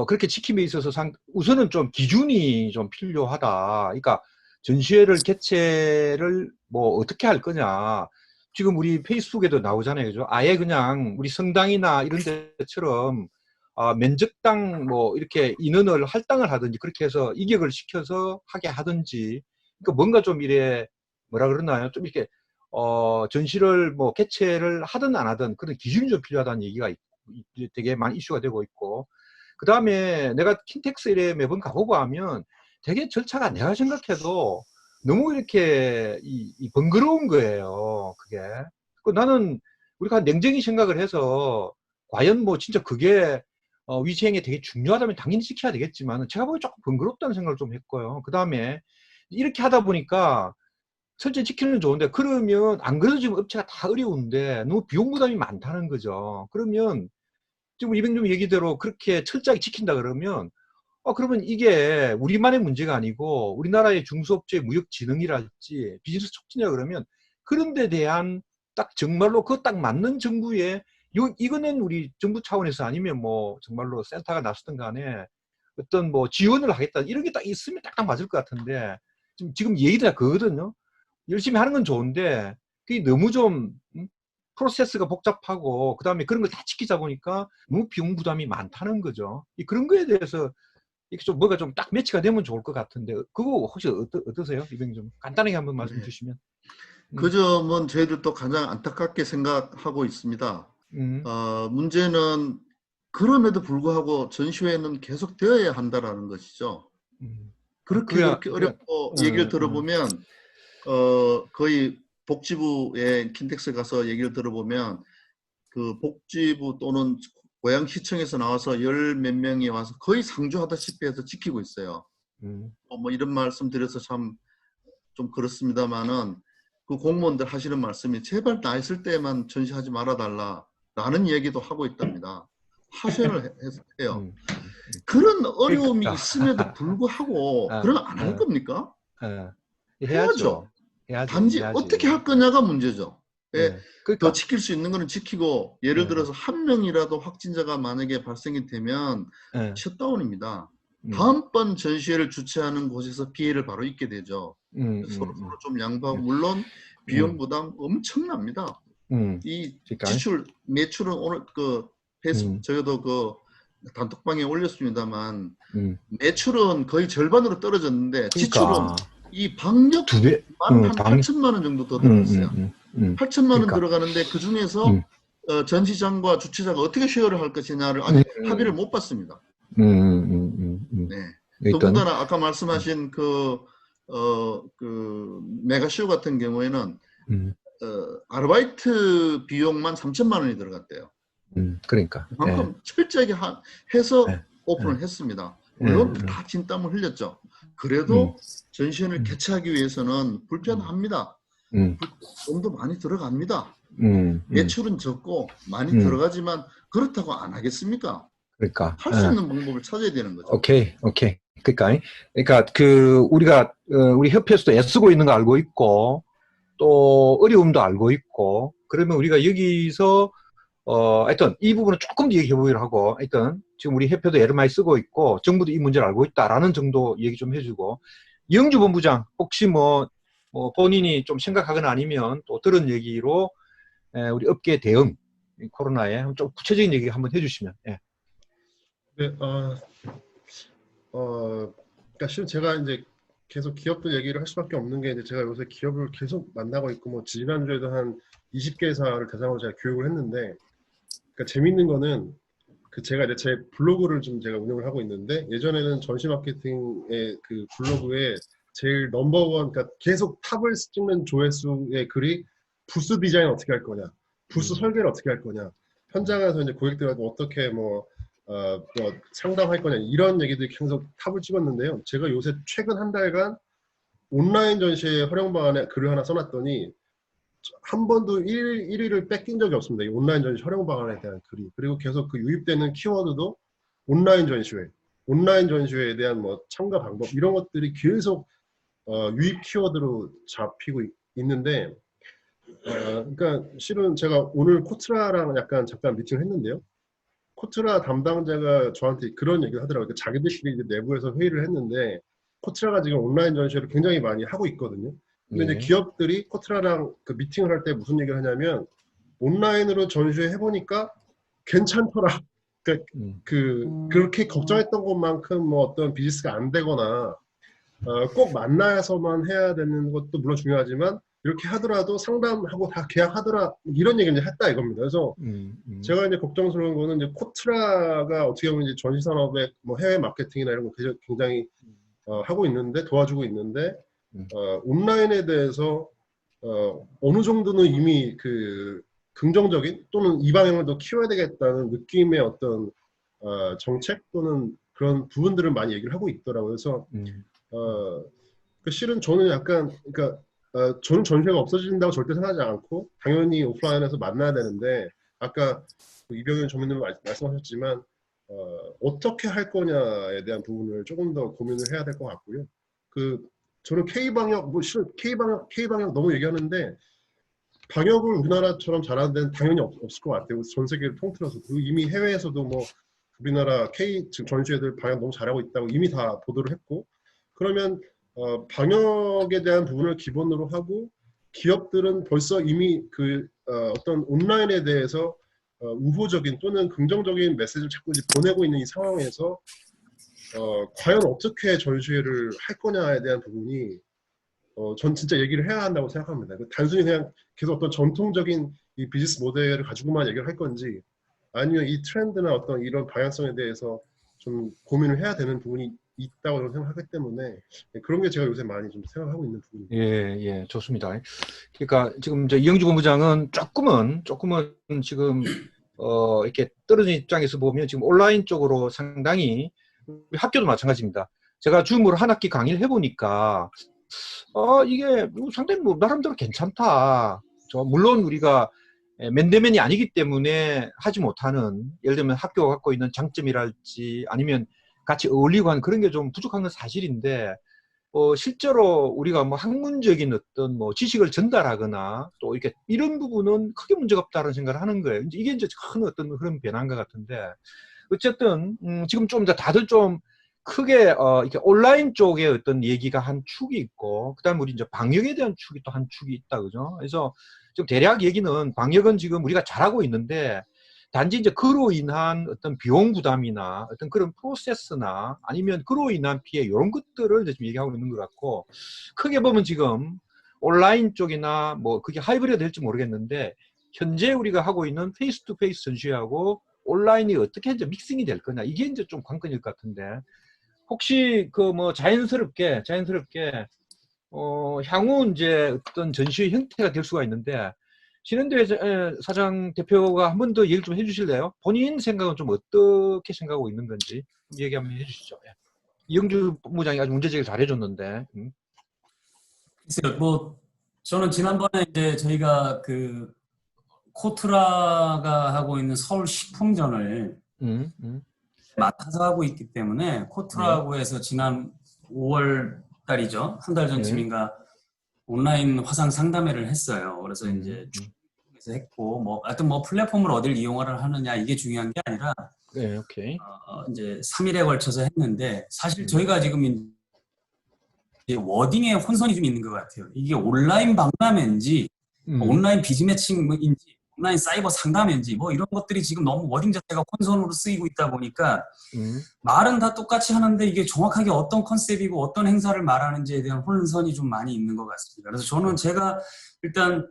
그렇게 지킴에 있어서 우선은 좀 기준이 좀 필요하다. 그러니까 전시회를 개최를 뭐 어떻게 할 거냐. 지금 우리 페이스북에도 나오잖아요, 그죠? 아예 그냥 우리 성당이나 이런 데처럼 면적당 뭐 이렇게 인원을 할당을 하든지 그렇게 해서 이격을 시켜서 하게 하든지, 그러니까 뭔가 좀 이래 뭐라 그러나요? 좀 이렇게 전시를 뭐 개최를 하든 안 하든 그런 기준이 좀 필요하다는 얘기가 되게 많이 이슈가 되고 있고, 그 다음에 내가 킨텍스에 매번 가보고 하면 되게 절차가 내가 생각해도 너무 이렇게 번거로운 거예요, 그게. 나는 우리가 냉정히 생각을 해서 과연 뭐 진짜 그게 위생에 되게 중요하다면 당연히 지켜야 되겠지만 제가 보기엔 조금 번거롭다는 생각을 좀 했고요. 그 다음에 이렇게 하다 보니까 철저히 지키는 건 좋은데, 그러면 안 그래도 지금 업체가 다 어려운데 너무 비용 부담이 많다는 거죠. 그러면 지금 이병준 얘기대로 그렇게 철저하게 지킨다 그러면 그러면 이게 우리만의 문제가 아니고 우리나라의 중소업체 무역진흥이랄지 비즈니스 촉진이라 그러면 그런 데 대한 딱 정말로 그 딱 맞는 정부의 이거는 우리 정부 차원에서 아니면 뭐 정말로 센터가 나서든 간에 어떤 뭐 지원을 하겠다 이런 게 딱 있으면 딱 맞을 것 같은데, 지금 얘기가 그거거든요. 열심히 하는 건 좋은데 그게 너무 좀 프로세스가 복잡하고 그 다음에 그런 걸 다 지키자 보니까 너무 비용 부담이 많다는 거죠. 그런 거에 대해서 이렇게 좀 뭐가 좀 딱 매치가 되면 좋을 것 같은데, 그거 혹시 어떠세요? 이병 좀 간단하게 한번 말씀 주시면. 그 점은 저희들도 가장 안타깝게 생각하고 있습니다. 문제는 그럼에도 불구하고 전시회는 계속 되어야 한다라는 것이죠. 그렇게 어렵고 얘기를 들어보면 거의 복지부에 킨텍스 가서 얘기를 들어보면 그 복지부 또는 고양시청에서 나와서 열 몇 명이 와서 거의 상주하다시피 해서 지키고 있어요. 뭐 이런 말씀 드려서 참 좀 그렇습니다만은 그 공무원들 하시는 말씀이 제발 나 있을 때만 전시하지 말아달라 라는 얘기도 하고 있답니다. 하소연을 해요. 그런 어려움이 있음에도 불구하고 그러면 안 할 겁니까? 해야죠. 단지 어떻게 할 거냐가 문제죠. 그러니까 더 지킬 수 있는 거는 지키고, 예를 들어서 한 명이라도 확진자가 만약에 발생이 되면 셧다운입니다. 다음번 전시회를 주최하는 곳에서 피해를 바로 입게 되죠. 서로 좀 양보하고, 물론 비용 부담 엄청납니다. 이 지출, 매출은 오늘 그 페이스북 저희도 그 단톡방에 올렸습니다만 매출은 거의 절반으로 떨어졌는데 지출은 이 방역만 한 8천만 원 정도 더 들어갔어요. 8천만 원 들어가는데 그 중에서 전시장과 주최자가 어떻게 쉐어를 할 것이냐를 아직 합의를 못 봤습니다. 네. 더군다나 아까 말씀하신 그 메가쇼 같은 경우에는 아르바이트 비용만 3천만 원이 들어갔대요. 그러니까. 그만큼 철저하게 해서 오픈을 했습니다. 물론 다 진땀을 흘렸죠. 그래도 전시회를 개최하기 위해서는 불편합니다. 돈도 많이 들어갑니다. 매출은 적고 많이 들어가지만 그렇다고 안 하겠습니까? 그러니까. 할 수 있는 방법을 찾아야 되는 거죠. 오케이. 그러니까 그 우리가 우리 협회에서도 애쓰고 있는 거 알고 있고 또 어려움도 알고 있고 그러면 우리가 여기서 하여튼 이 부분은 조금 더 얘기해 보기로 하고 하여튼 지금 우리 협회도 애를 많이 쓰고 있고 정부도 이 문제를 알고 있다라는 정도 얘기 좀 해주고 이영주 본부장 혹시 뭐 본인이 좀 생각하거나 아니면 또 들은 얘기로 우리 업계 대응 코로나에 좀 구체적인 얘기 한번 해주시면. 예. 네, 그러니까 실은 제가 이제 계속 기업들 얘기를 할 수밖에 없는 게 이제 제가 요새 기업을 계속 만나고 있고 뭐 지난주에도 한 20개사를 대상으로 제가 교육을 했는데 그러니까 재밌는 거는 그 제가 이제 제 블로그를 좀 제가 운영을 하고 있는데 예전에는 전시 마케팅의 그 블로그에 제일 넘버원 그러니까 계속 탑을 찍는 조회수의 글이 부스 디자인 어떻게 할 거냐, 부스 설계를 어떻게 할 거냐, 현장에서 이제 고객들하고 어떻게 뭐 상담할 거냐 이런 얘기들이 계속 탑을 찍었는데요. 제가 요새 최근 한 달간 온라인 전시회 활용 방안에 글을 하나 써놨더니 한 번도 1위를 뺏긴 적이 없습니다. 이 온라인 전시 활용 방안에 대한 글이. 그리고 계속 그 유입되는 키워드도 온라인 전시회에 대한 뭐 참가 방법 이런 것들이 계속 유입 키워드로 잡히고 있는데 그러니까 실은 제가 오늘 코트라랑 약간 잠깐 미팅을 했는데요. 코트라 담당자가 저한테 그런 얘기를 하더라고요. 그러니까 자기들끼리 이제 내부에서 회의를 했는데 코트라가 지금 온라인 전시회를 굉장히 많이 하고 있거든요. 근데 이제 기업들이 코트라랑 그 미팅을 할 때 무슨 얘기를 하냐면 온라인으로 전시회 해보니까 괜찮더라. 그러니까 그렇게 걱정했던 것만큼 뭐 어떤 비즈니스가 안 되거나 꼭 만나서만 해야 되는 것도 물론 중요하지만 이렇게 하더라도 상담하고 다 계약하더라 이런 얘기를 이제 했다 이겁니다. 그래서 제가 이제 걱정스러운 거는 이제 코트라가 어떻게 보면 이제 전시 산업의 뭐 해외 마케팅이나 이런 거 굉장히 하고 있는데 도와주고 있는데 온라인에 대해서 어느 정도는 이미 그 긍정적인 또는 이 방향을 더 키워야 되겠다는 느낌의 어떤 정책 또는 그런 부분들을 많이 얘기를 하고 있더라고요. 그래서 실은 저는 약간 그러니까 저는 전시회가 없어진다고 절대 생각하지 않고 당연히 오프라인에서 만나야 되는데 아까 이병현 전문님 말씀하셨지만 어떻게 할 거냐에 대한 부분을 조금 더 고민을 해야 될 것 같고요. 저는 K방역 K방역 너무 얘기하는데 방역을 우리나라처럼 잘하는 데는 당연히 없을 것 같아요. 전 세계를 통틀어서 그리고 이미 해외에서도 뭐 우리나라 지금 전시회들 방역 너무 잘하고 있다고 이미 다 보도를 했고 그러면 방역에 대한 부분을 기본으로 하고 기업들은 벌써 이미 어떤 온라인에 대해서 우호적인 또는 긍정적인 메시지를 자꾸 이제 보내고 있는 이 상황에서 과연 어떻게 전시회를 할 거냐에 대한 부분이 전 진짜 얘기를 해야 한다고 생각합니다. 단순히 그냥 계속 어떤 전통적인 이 비즈니스 모델을 가지고만 얘기를 할 건지 아니면 이 트렌드나 어떤 이런 방향성에 대해서 좀 고민을 해야 되는 부분이 있다고 저는 생각하기 때문에 그런 게 제가 요새 많이 좀 생각하고 있는 부분입니다. 예, 좋습니다. 그러니까 지금 이제 이영주 본부장은 조금은 지금 이렇게 떨어진 입장에서 보면 지금 온라인 쪽으로 상당히 우리 학교도 마찬가지입니다. 제가 줌으로 한 학기 강의를 해보니까 이게 상당히 뭐 나름대로 괜찮다. 물론 우리가 맨대맨이 아니기 때문에 하지 못하는 예를 들면 학교가 갖고 있는 장점이랄지 아니면 같이 어울리고 하는 그런 게 좀 부족한 건 사실인데 실제로 우리가 뭐 학문적인 어떤 뭐 지식을 전달하거나 또 이렇게 이런 부분은 크게 문제가 없다는 생각을 하는 거예요. 이게 이제 큰 어떤 그런 변화인 것 같은데 어쨌든 지금 좀 이제 다들 좀 크게 이렇게 온라인 쪽에 어떤 얘기가 한 축이 있고 그다음 우리 이제 방역에 대한 축이 또 한 축이 있다 그죠? 그래서 지금 대략 얘기는 방역은 지금 우리가 잘하고 있는데 단지 이제 그로 인한 어떤 비용 부담이나 어떤 그런 프로세스나 아니면 그로 인한 피해 이런 것들을 이제 좀 얘기하고 있는 것 같고 크게 보면 지금 온라인 쪽이나 뭐 그게 하이브리드 될지 모르겠는데 현재 우리가 하고 있는 페이스 투 페이스 전시하고 온라인이 어떻게 이제 믹싱이 될 거냐 이게 이제 좀 관건일 것 같은데 혹시 그 뭐 자연스럽게 향후 이제 어떤 전시의 형태가 될 수가 있는데 신현대 사장 대표가 한 번 더 얘기를 좀 해주실래요? 본인 생각은 좀 어떻게 생각하고 있는 건지 얘기 한번 해주시죠. 이영주 본부장이 아주 문제제기를 잘 해줬는데. 글쎄요, 뭐 저는 지난번에 이제 저희가 코트라가 하고 있는 서울 식품전을 맡아서 하고 있기 때문에 코트라고 해서 지난 5월 달이죠. 한 달 전쯤인가 온라인 화상 상담회를 했어요. 그래서 이제 에서 했고 뭐 하여튼 뭐 플랫폼을 어딜 이용을 하느냐 이게 중요한 게 아니라 네, 오케이. 이제 3일에 걸쳐서 했는데 사실 저희가 지금 이제 워딩에 혼선이 좀 있는 것 같아요. 이게 온라인 박람회인지 온라인 비즈매칭인지 온라인 사이버 상담인지 뭐 이런 것들이 지금 너무 워딩 자체가 혼선으로 쓰이고 있다 보니까 말은 다 똑같이 하는데 이게 정확하게 어떤 컨셉이고 어떤 행사를 말하는지에 대한 혼선이 좀 많이 있는 것 같습니다. 그래서 저는 제가 일단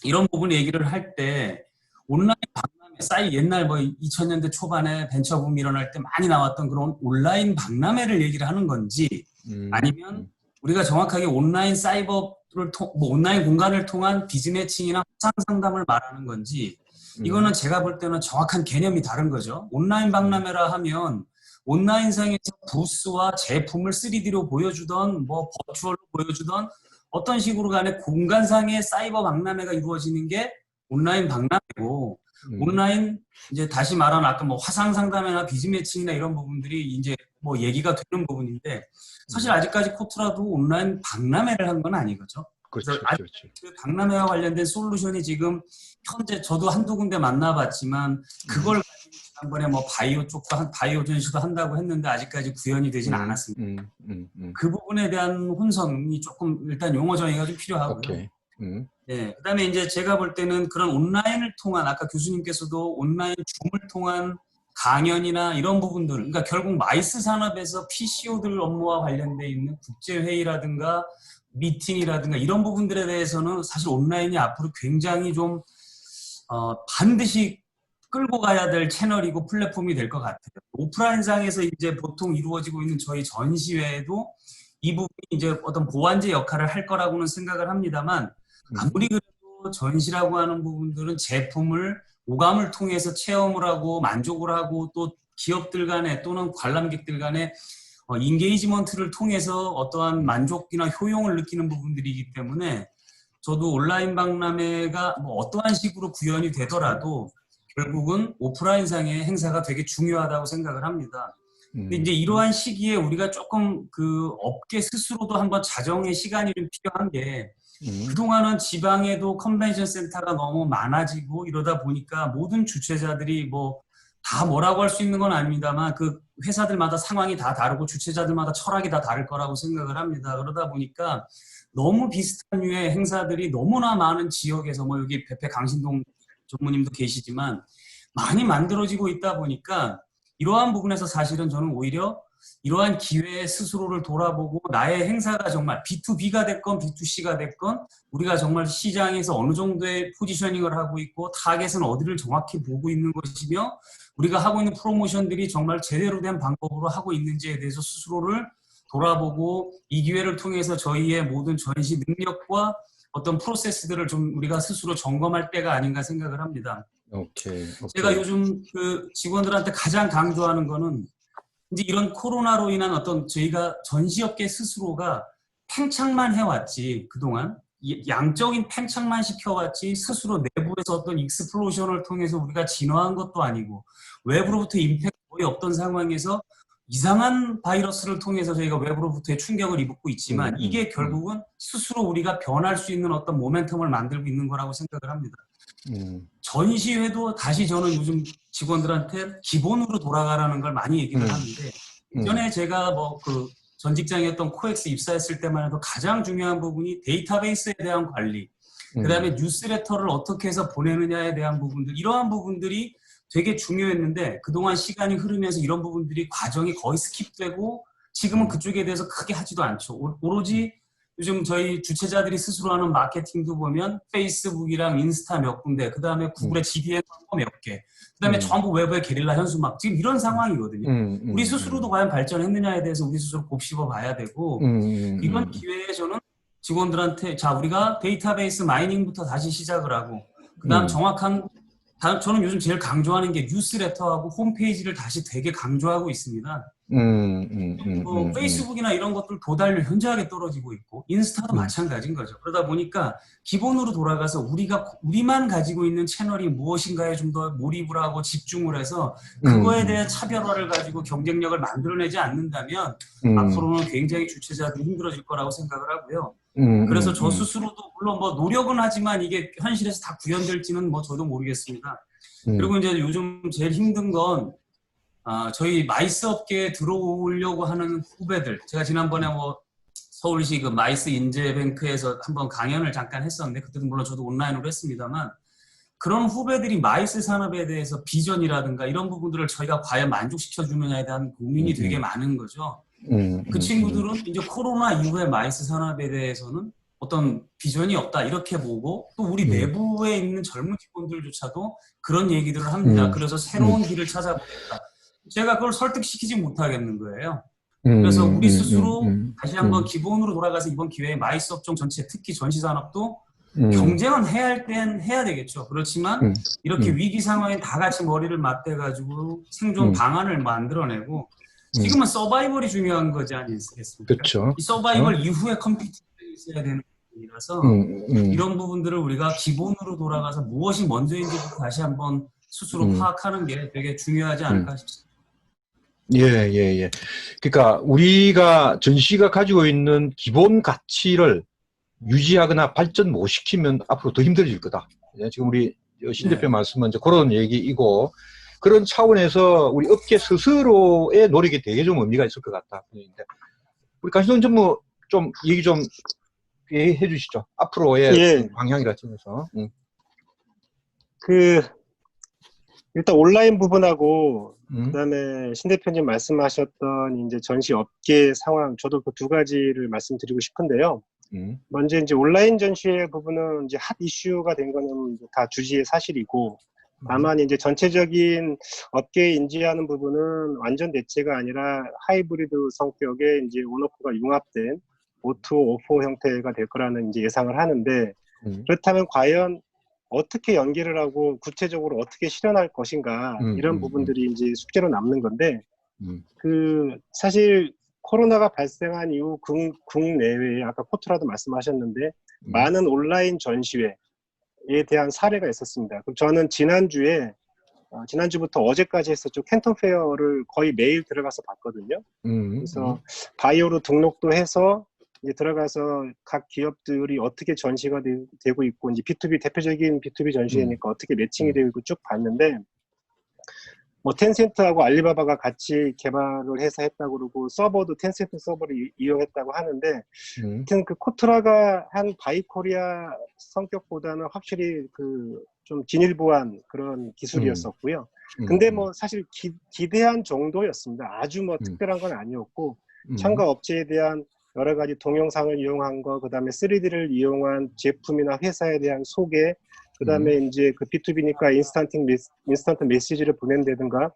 이런 부분 얘기를 할 때 온라인 박람회, 옛날 뭐 2000년대 초반에 벤처붐 일어날 때 많이 나왔던 그런 온라인 박람회를 얘기를 하는 건지 아니면 우리가 정확하게 온라인 사이버를 뭐 온라인 공간을 통한 비즈매칭이나 화상 상담을 말하는 건지 이거는 제가 볼 때는 정확한 개념이 다른 거죠. 온라인 박람회라 하면 온라인상에서 부스와 제품을 3D로 보여주던 뭐 버추얼로 보여주던 어떤 식으로 간에 공간상의 사이버 박람회가 이루어지는 게 온라인 박람회고 온라인 이제 다시 말하는 아까 뭐 화상 상담이나 비즈매칭이나 이런 부분들이 이제 뭐 얘기가 되는 부분인데 사실 아직까지 코트라도 온라인 박람회를 한 건 아니거죠. 그렇죠, 아직 그렇죠. 그 박람회와 관련된 솔루션이 지금 현재 저도 한두 군데 만나봤지만 그걸 가지고 지난번에 뭐 바이오 쪽도 바이오 전시도 한다고 했는데 아직까지 구현이 되진 않았습니다. 그 부분에 대한 혼선이 조금 일단 용어 정의가 좀 필요하고요. 오케이. 네, 그다음에 이제 제가 볼 때는 그런 온라인을 통한 아까 교수님께서도 온라인 줌을 통한 강연이나 이런 부분들, 그러니까 결국 마이스 산업에서 PCO들 업무와 관련돼 있는 국제 회의라든가 미팅이라든가 이런 부분들에 대해서는 사실 온라인이 앞으로 굉장히 좀 반드시 끌고 가야 될 채널이고 플랫폼이 될 것 같아요. 오프라인상에서 이제 보통 이루어지고 있는 저희 전시회에도 이 부분이 이제 어떤 보완제 역할을 할 거라고는 생각을 합니다만 아무리 그래도 전시라고 하는 부분들은 제품을 오감을 통해서 체험을 하고 만족을 하고 또 기업들 간에 또는 관람객들 간에 인게이지먼트를 통해서 어떠한 만족이나 효용을 느끼는 부분들이기 때문에 저도 온라인 박람회가 뭐 어떠한 식으로 구현이 되더라도 결국은 오프라인상의 행사가 되게 중요하다고 생각을 합니다. 근데 이제 이러한 시기에 우리가 조금 그 업계 스스로도 한번 자정의 시간이 좀 필요한 게 그동안은 지방에도 컨벤션 센터가 너무 많아지고 이러다 보니까 모든 주최자들이 뭐 다 뭐라고 할 수 있는 건 아닙니다만 그 회사들마다 상황이 다 다르고 주최자들마다 철학이 다 다를 거라고 생각을 합니다. 그러다 보니까 너무 비슷한 류의 행사들이 너무나 많은 지역에서 뭐 여기 베페 강신동 전무님도 계시지만 많이 만들어지고 있다 보니까 이러한 부분에서 사실은 저는 오히려 이러한 기회에 스스로를 돌아보고 나의 행사가 정말 B2B가 됐건 B2C가 됐건 우리가 정말 시장에서 어느 정도의 포지셔닝을 하고 있고 타겟은 어디를 정확히 보고 있는 것이며 우리가 하고 있는 프로모션들이 정말 제대로 된 방법으로 하고 있는지에 대해서 스스로를 돌아보고 이 기회를 통해서 저희의 모든 전시 능력과 어떤 프로세스들을 좀 우리가 스스로 점검할 때가 아닌가 생각을 합니다. 오케이. 제가 요즘 그 직원들한테 가장 강조하는 거는 이제 이런 코로나로 인한 어떤 저희가 전시업계 스스로가 팽창만 해왔지 그동안 양적인 팽창만 시켜왔지 스스로 내부에서 어떤 익스플로전을 통해서 우리가 진화한 것도 아니고 외부로부터 임팩트 거의 없던 상황에서 이상한 바이러스를 통해서 저희가 외부로부터의 충격을 입고 있지만 이게 결국은 스스로 우리가 변할 수 있는 어떤 모멘텀을 만들고 있는 거라고 생각을 합니다. 전시회도 다시 저는 요즘 직원들한테 기본으로 돌아가라는 걸 많이 얘기를 하는데 전에 제가 뭐 그 전 직장이었던 코엑스 입사했을 때만 해도 가장 중요한 부분이 데이터베이스에 대한 관리, 그다음에 뉴스레터를 어떻게 해서 보내느냐에 대한 부분들 이러한 부분들이 되게 중요했는데 그동안 시간이 흐르면서 이런 부분들이 과정이 거의 스킵되고 지금은 그쪽에 대해서 크게 하지도 않죠. 오로지 요즘 저희 주최자들이 스스로 하는 마케팅도 보면 페이스북이랑 인스타 몇 군데, 그 다음에 구글의 GDN 광고 몇 개, 그 다음에 전부 외부의 게릴라 현수막, 지금 이런 상황이거든요. 우리 스스로도 과연 발전했느냐에 대해서 우리 스스로 곱씹어 봐야 되고 이번 기회에 저는 직원들한테 자 우리가 데이터베이스 마이닝부터 다시 시작을 하고 그 다음 정확한 저는 요즘 제일 강조하는 게 뉴스레터하고 홈페이지를 다시 되게 강조하고 있습니다. 페이스북이나 이런 것들 도달률 현저하게 떨어지고 있고 인스타도 마찬가지인 거죠. 그러다 보니까 기본으로 돌아가서 우리만 가지고 있는 채널이 무엇인가에 좀 더 몰입을 하고 집중을 해서 그거에 대한 차별화를 가지고 경쟁력을 만들어내지 않는다면 앞으로는 굉장히 주최자들이 힘들어질 거라고 생각을 하고요. 그래서 저 스스로도 물론 뭐 노력은 하지만 이게 현실에서 다 구현될지는 뭐 저도 모르겠습니다. 그리고 이제 요즘 제일 힘든 건 저희 마이스 업계에 들어오려고 하는 후배들, 제가 지난번에 뭐 서울시 그 마이스 인재뱅크에서 한번 강연을 잠깐 했었는데 그때도 물론 저도 온라인으로 했습니다만 그런 후배들이 마이스 산업에 대해서 비전이라든가 이런 부분들을 저희가 과연 만족시켜 주느냐에 대한 고민이 되게 많은 거죠. 그 친구들은 이제 코로나 이후에 마이스 산업에 대해서는 어떤 비전이 없다 이렇게 보고 또 우리 내부에 있는 젊은 직원들조차도 그런 얘기들을 합니다. 그래서 새로운 길을 찾아보겠다. 제가 그걸 설득시키지 못하겠는 거예요. 그래서 우리 스스로 다시 한번 기본으로 돌아가서 이번 기회에 마이스 업종 전체 특히 전시산업도 경쟁은 해야 할 땐 해야 되겠죠. 그렇지만 이렇게 위기 상황에 다 같이 머리를 맞대가지고 생존 방안을 만들어내고 지금은 서바이벌이 중요한 거지 않겠습니까? 그렇죠. 이 서바이벌 이후에 컴피티션이 있어야 되는 부분이라서 이런 부분들을 우리가 기본으로 돌아가서 무엇이 먼저인지 다시 한번 스스로 파악하는 게 되게 중요하지 않을까 싶습니다. 예. 그러니까 우리가 전시가 가지고 있는 기본 가치를 유지하거나 발전 못 시키면 앞으로 더 힘들어질 거다. 지금 우리 신 대표 말씀은 이제 그런 얘기이고 그런 차원에서 우리 업계 스스로의 노력이 되게 좀 의미가 있을 것 같다. 우리 강신동 전무 좀 얘기 좀 해 주시죠. 앞으로의 방향이라 치면서. 일단 온라인 부분하고 그다음에 신 대표님 말씀하셨던 이제 전시 업계 상황, 저도 그 두 가지를 말씀드리고 싶은데요. 먼저 이제 온라인 전시의 부분은 이제 핫 이슈가 된 거는 다 주지의 사실이고, 다만 이제 전체적인 업계에 인지하는 부분은 완전 대체가 아니라 하이브리드 성격의 이제 온오프가 융합된 O2, O4 형태가 될 거라는 이제 예상을 하는데, 그렇다면 과연 어떻게 연계를 하고 구체적으로 어떻게 실현할 것인가, 이런 부분들이 이제 숙제로 남는 건데, 사실 코로나가 발생한 이후 국내외에 아까 코트라도 말씀하셨는데 많은 온라인 전시회에 대한 사례가 있었습니다. 그럼 저는 지난주부터 어제까지 했었죠. 캔톤 페어를 거의 매일 들어가서 봤거든요. 그래서 바이오로 등록도 해서 이제 들어가서 각 기업들이 어떻게 전시가 되고 있고, 이제 B2B 대표적인 B2B 전시회니까 어떻게 매칭이 되고 있고 쭉 봤는데, 뭐 텐센트하고 알리바바가 같이 개발을 해서 했다고 그러고 서버도 텐센트 서버를 이용했다고 하는데, 하여튼 그 코트라가 한 바이코리아 성격보다는 확실히 좀 진일보한 그런 기술이었었고요. 근데 뭐 사실 기대한 정도였습니다. 아주 뭐 특별한 건 아니었고, 첨가 업체에 대한 여러 가지 동영상을 이용한 거, 그 다음에 3D를 이용한 제품이나 회사에 대한 소개, 그 다음에 이제 그 B2B니까 인스턴트 메시지를 보낸다든가,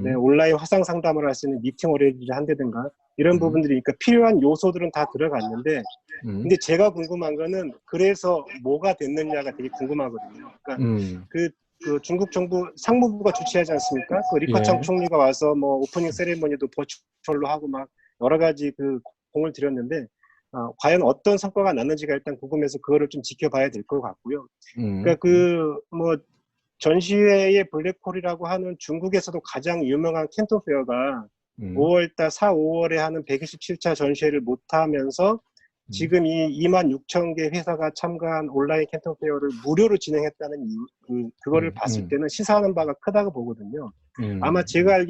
네, 온라인 화상 상담을 할 수 있는 미팅 어레인지를 한다든가, 이런 부분들이, 그러니까 필요한 요소들은 다 들어갔는데, 근데 제가 궁금한 거는 그래서 뭐가 됐느냐가 되게 궁금하거든요. 그러니까 그 중국 정부 상무부가 주최하지 않습니까? 그 리커창 총리가 와서 뭐 오프닝 세리머니도 버추얼로 하고 막 여러 가지 공을 들였는데, 과연 어떤 성과가 났는지가 일단 궁금해서 그거를 좀 지켜봐야 될 것 같고요. 그러니까 뭐 전시회의 블랙홀이라고 하는 중국에서도 가장 유명한 캔톤 페어가 5월달 4, 5월에 하는 127차 전시회를 못하면서 지금 이 26,000개 회사가 참가한 온라인 캔톤 페어를 무료로 진행했다는 이유, 그거를 봤을 때는 시사하는 바가 크다고 보거든요. 아마 제가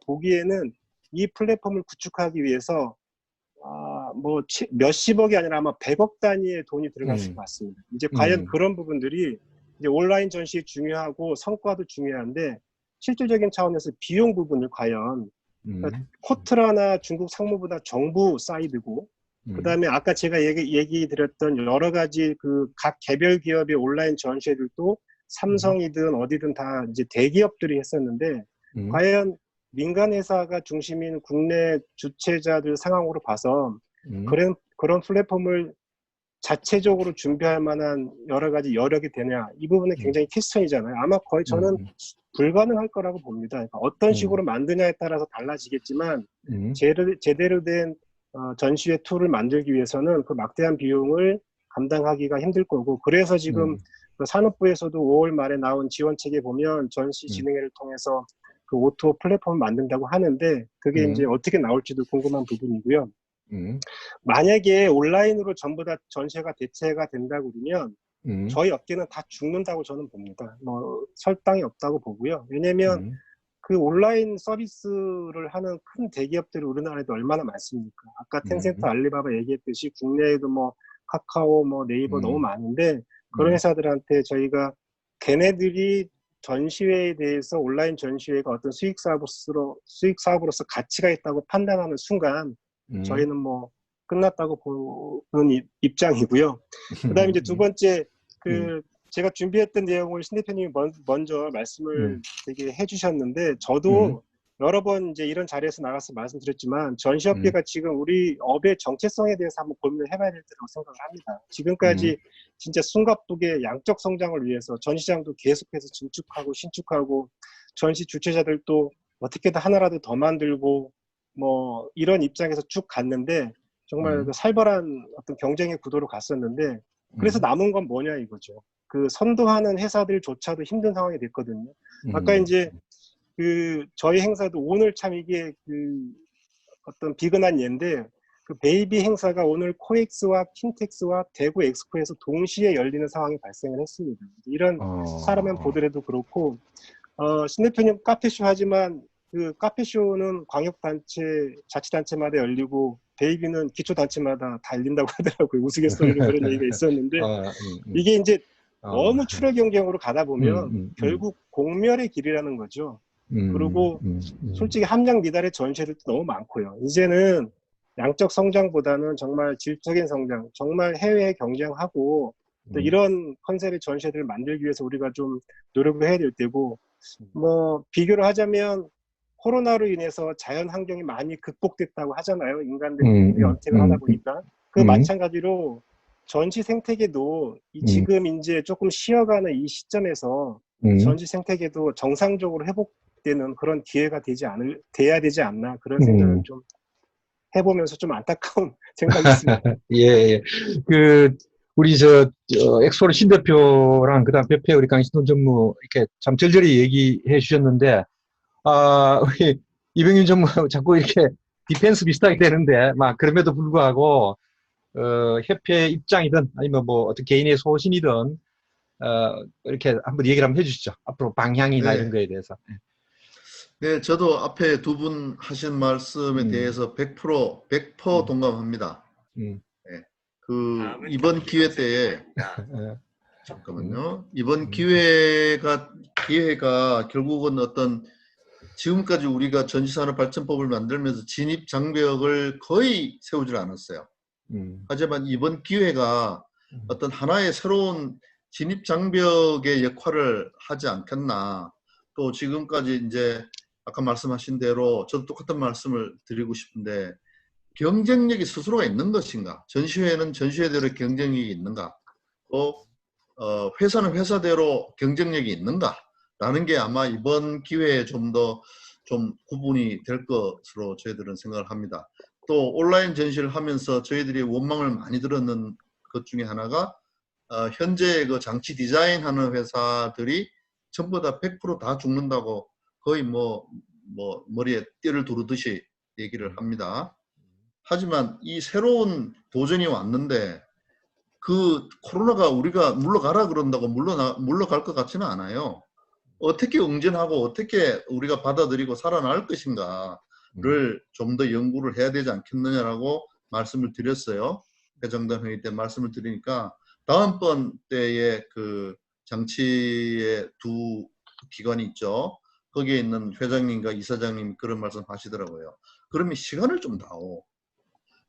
보기에는 이 플랫폼을 구축하기 위해서 뭐 몇십억이 아니라 아마 100억 단위의 돈이 들어갔을 것 같습니다. 이제 과연 그런 부분들이 이제 온라인 전시 중요하고 성과도 중요한데, 실질적인 차원에서 비용 부분을 과연 그러니까 코트라나 중국 상무보다 정부 사이드고, 그 다음에 아까 제가 얘기 드렸던 여러 가지 각 개별 기업의 온라인 전시회들도 삼성이든 어디든 다 이제 대기업들이 했었는데, 과연 민간 회사가 중심인 국내 주최자들 상황으로 봐서 그런 플랫폼을 자체적으로 준비할 만한 여러 가지 여력이 되냐, 이 부분은 굉장히 퀘스천이잖아요. 아마 거의 저는 불가능할 거라고 봅니다. 그러니까 어떤 식으로 만드냐에 따라서 달라지겠지만 제대로 된 전시회 툴을 만들기 위해서는 그 막대한 비용을 감당하기가 힘들 거고 그래서 지금 그 산업부에서도 5월 말에 나온 지원책에 보면 전시 진흥회를 통해서 그 오토 플랫폼을 만든다고 하는데 그게 이제 어떻게 나올지도 궁금한 부분이고요. 만약에 온라인으로 전부 다 전시회가 대체가 된다고 그러면 저희 업계는 다 죽는다고 저는 봅니다. 뭐 설당이 없다고 보고요. 왜냐면 그 온라인 서비스를 하는 큰 대기업들이 우리나라에도 얼마나 많습니까? 아까 텐센트, 알리바바 얘기했듯이 국내에도 뭐 카카오, 뭐 네이버 너무 많은데 그런 회사들한테 저희가 걔네들이 전시회에 대해서 온라인 전시회가 어떤 수익 사업으로서 가치가 있다고 판단하는 순간 저희는 뭐 끝났다고 보는 입장이고요. 그다음에 이제 두 번째 제가 준비했던 내용을 신 대표님이 먼저 말씀을 되게 해주셨는데 저도 여러 번 이제 이런 자리에서 나가서 말씀드렸지만 전시업계가 지금 우리 업의 정체성에 대해서 한번 고민을 해봐야 될 때라고 생각을 합니다. 지금까지 진짜 숨가쁘게 양적 성장을 위해서 전시장도 계속해서 증축하고 신축하고 전시 주최자들도 어떻게든 하나라도 더 만들고 뭐 이런 입장에서 쭉 갔는데 정말 그 살벌한 어떤 경쟁의 구도로 갔었는데 그래서 남은 건 뭐냐 이거죠. 그 선도하는 회사들조차도 힘든 상황이 됐거든요. 아까 이제 그 저희 행사도 오늘 참 이게 그 어떤 비근한 예인데 그 베이비 행사가 오늘 코엑스와 킨텍스와 대구 엑스포에서 동시에 열리는 상황이 발생을 했습니다. 이런 사람만 보더라도 그렇고 신 대표님 카페쇼 하지만 그 카페쇼는 광역단체 자치단체마다 열리고 베이비는 기초단체마다 다 열린다고 하더라고요. 우스갯소리로 그런 얘기가 있었는데 이게 이제 너무 출혈 경쟁으로 가다 보면 결국 공멸의 길이라는 거죠. 그리고 솔직히 함량 미달의 전시회들도 너무 많고요. 이제는 양적 성장보다는 정말 질적인 성장, 정말 해외에 경쟁하고 또 이런 컨셉의 전시회들을 만들기 위해서 우리가 좀 노력을 해야 될 때고 뭐 비교를 하자면 코로나로 인해서 자연 환경이 많이 극복됐다고 하잖아요. 인간들이 연택을 하다 보니까. 그 마찬가지로 전시 생태계도 지금 이제 조금 쉬어가는 이 시점에서 전시 생태계도 정상적으로 회복되는 그런 기회가 돼야 되지 않나 그런 생각을 좀 해보면서 좀 안타까운 생각이 있습니다. 예. 우리 엑소르 신 대표랑 그다음 배페 우리 강신동 전무 이렇게 참 절절히 얘기해 주셨는데 우리 이병윤 전무 자꾸 이렇게 디펜스 비슷하게 되는데 막 그럼에도 불구하고 협회 입장이든 아니면 뭐 어떤 개인의 소신이든 이렇게 한번 얘기를 한번 해주시죠. 앞으로 방향이나 이런 거에 대해서. 네, 저도 앞에 두 분 하신 말씀에 대해서 100% 동감합니다. 네, 이번 기회 때에 잠깐만요. 이번 기회가 결국은 어떤 지금까지 우리가 전시산업발전법을 만들면서 진입 장벽을 거의 세우질 않았어요. 하지만 이번 기회가 어떤 하나의 새로운 진입 장벽의 역할을 하지 않겠나. 또 지금까지 이제 아까 말씀하신 대로 저도 똑같은 말씀을 드리고 싶은데 경쟁력이 스스로가 있는 것인가? 전시회는 전시회대로 경쟁력이 있는가? 또 회사는 회사대로 경쟁력이 있는가? 라는 게 아마 이번 기회에 좀 더 구분이 될 것으로 저희들은 생각을 합니다. 또 온라인 전시를 하면서 저희들이 원망을 많이 들었는 것 중에 하나가 현재 그 장치 디자인하는 회사들이 전부 다 100% 죽는다고 거의 머리에 띠를 두르듯이 얘기를 합니다. 하지만 이 새로운 도전이 왔는데 그 코로나가 우리가 물러가라 그런다고 물러갈 것 같지는 않아요. 어떻게 응전하고 어떻게 우리가 받아들이고 살아날 것인가를 좀 더 연구를 해야 되지 않겠느냐라고 말씀을 드렸어요. 회장단 회의 때 말씀을 드리니까 다음번 때에 그 장치의 두 기관이 있죠. 거기에 있는 회장님과 이사장님이 그런 말씀 하시더라고요. 그러면 시간을 좀 다오.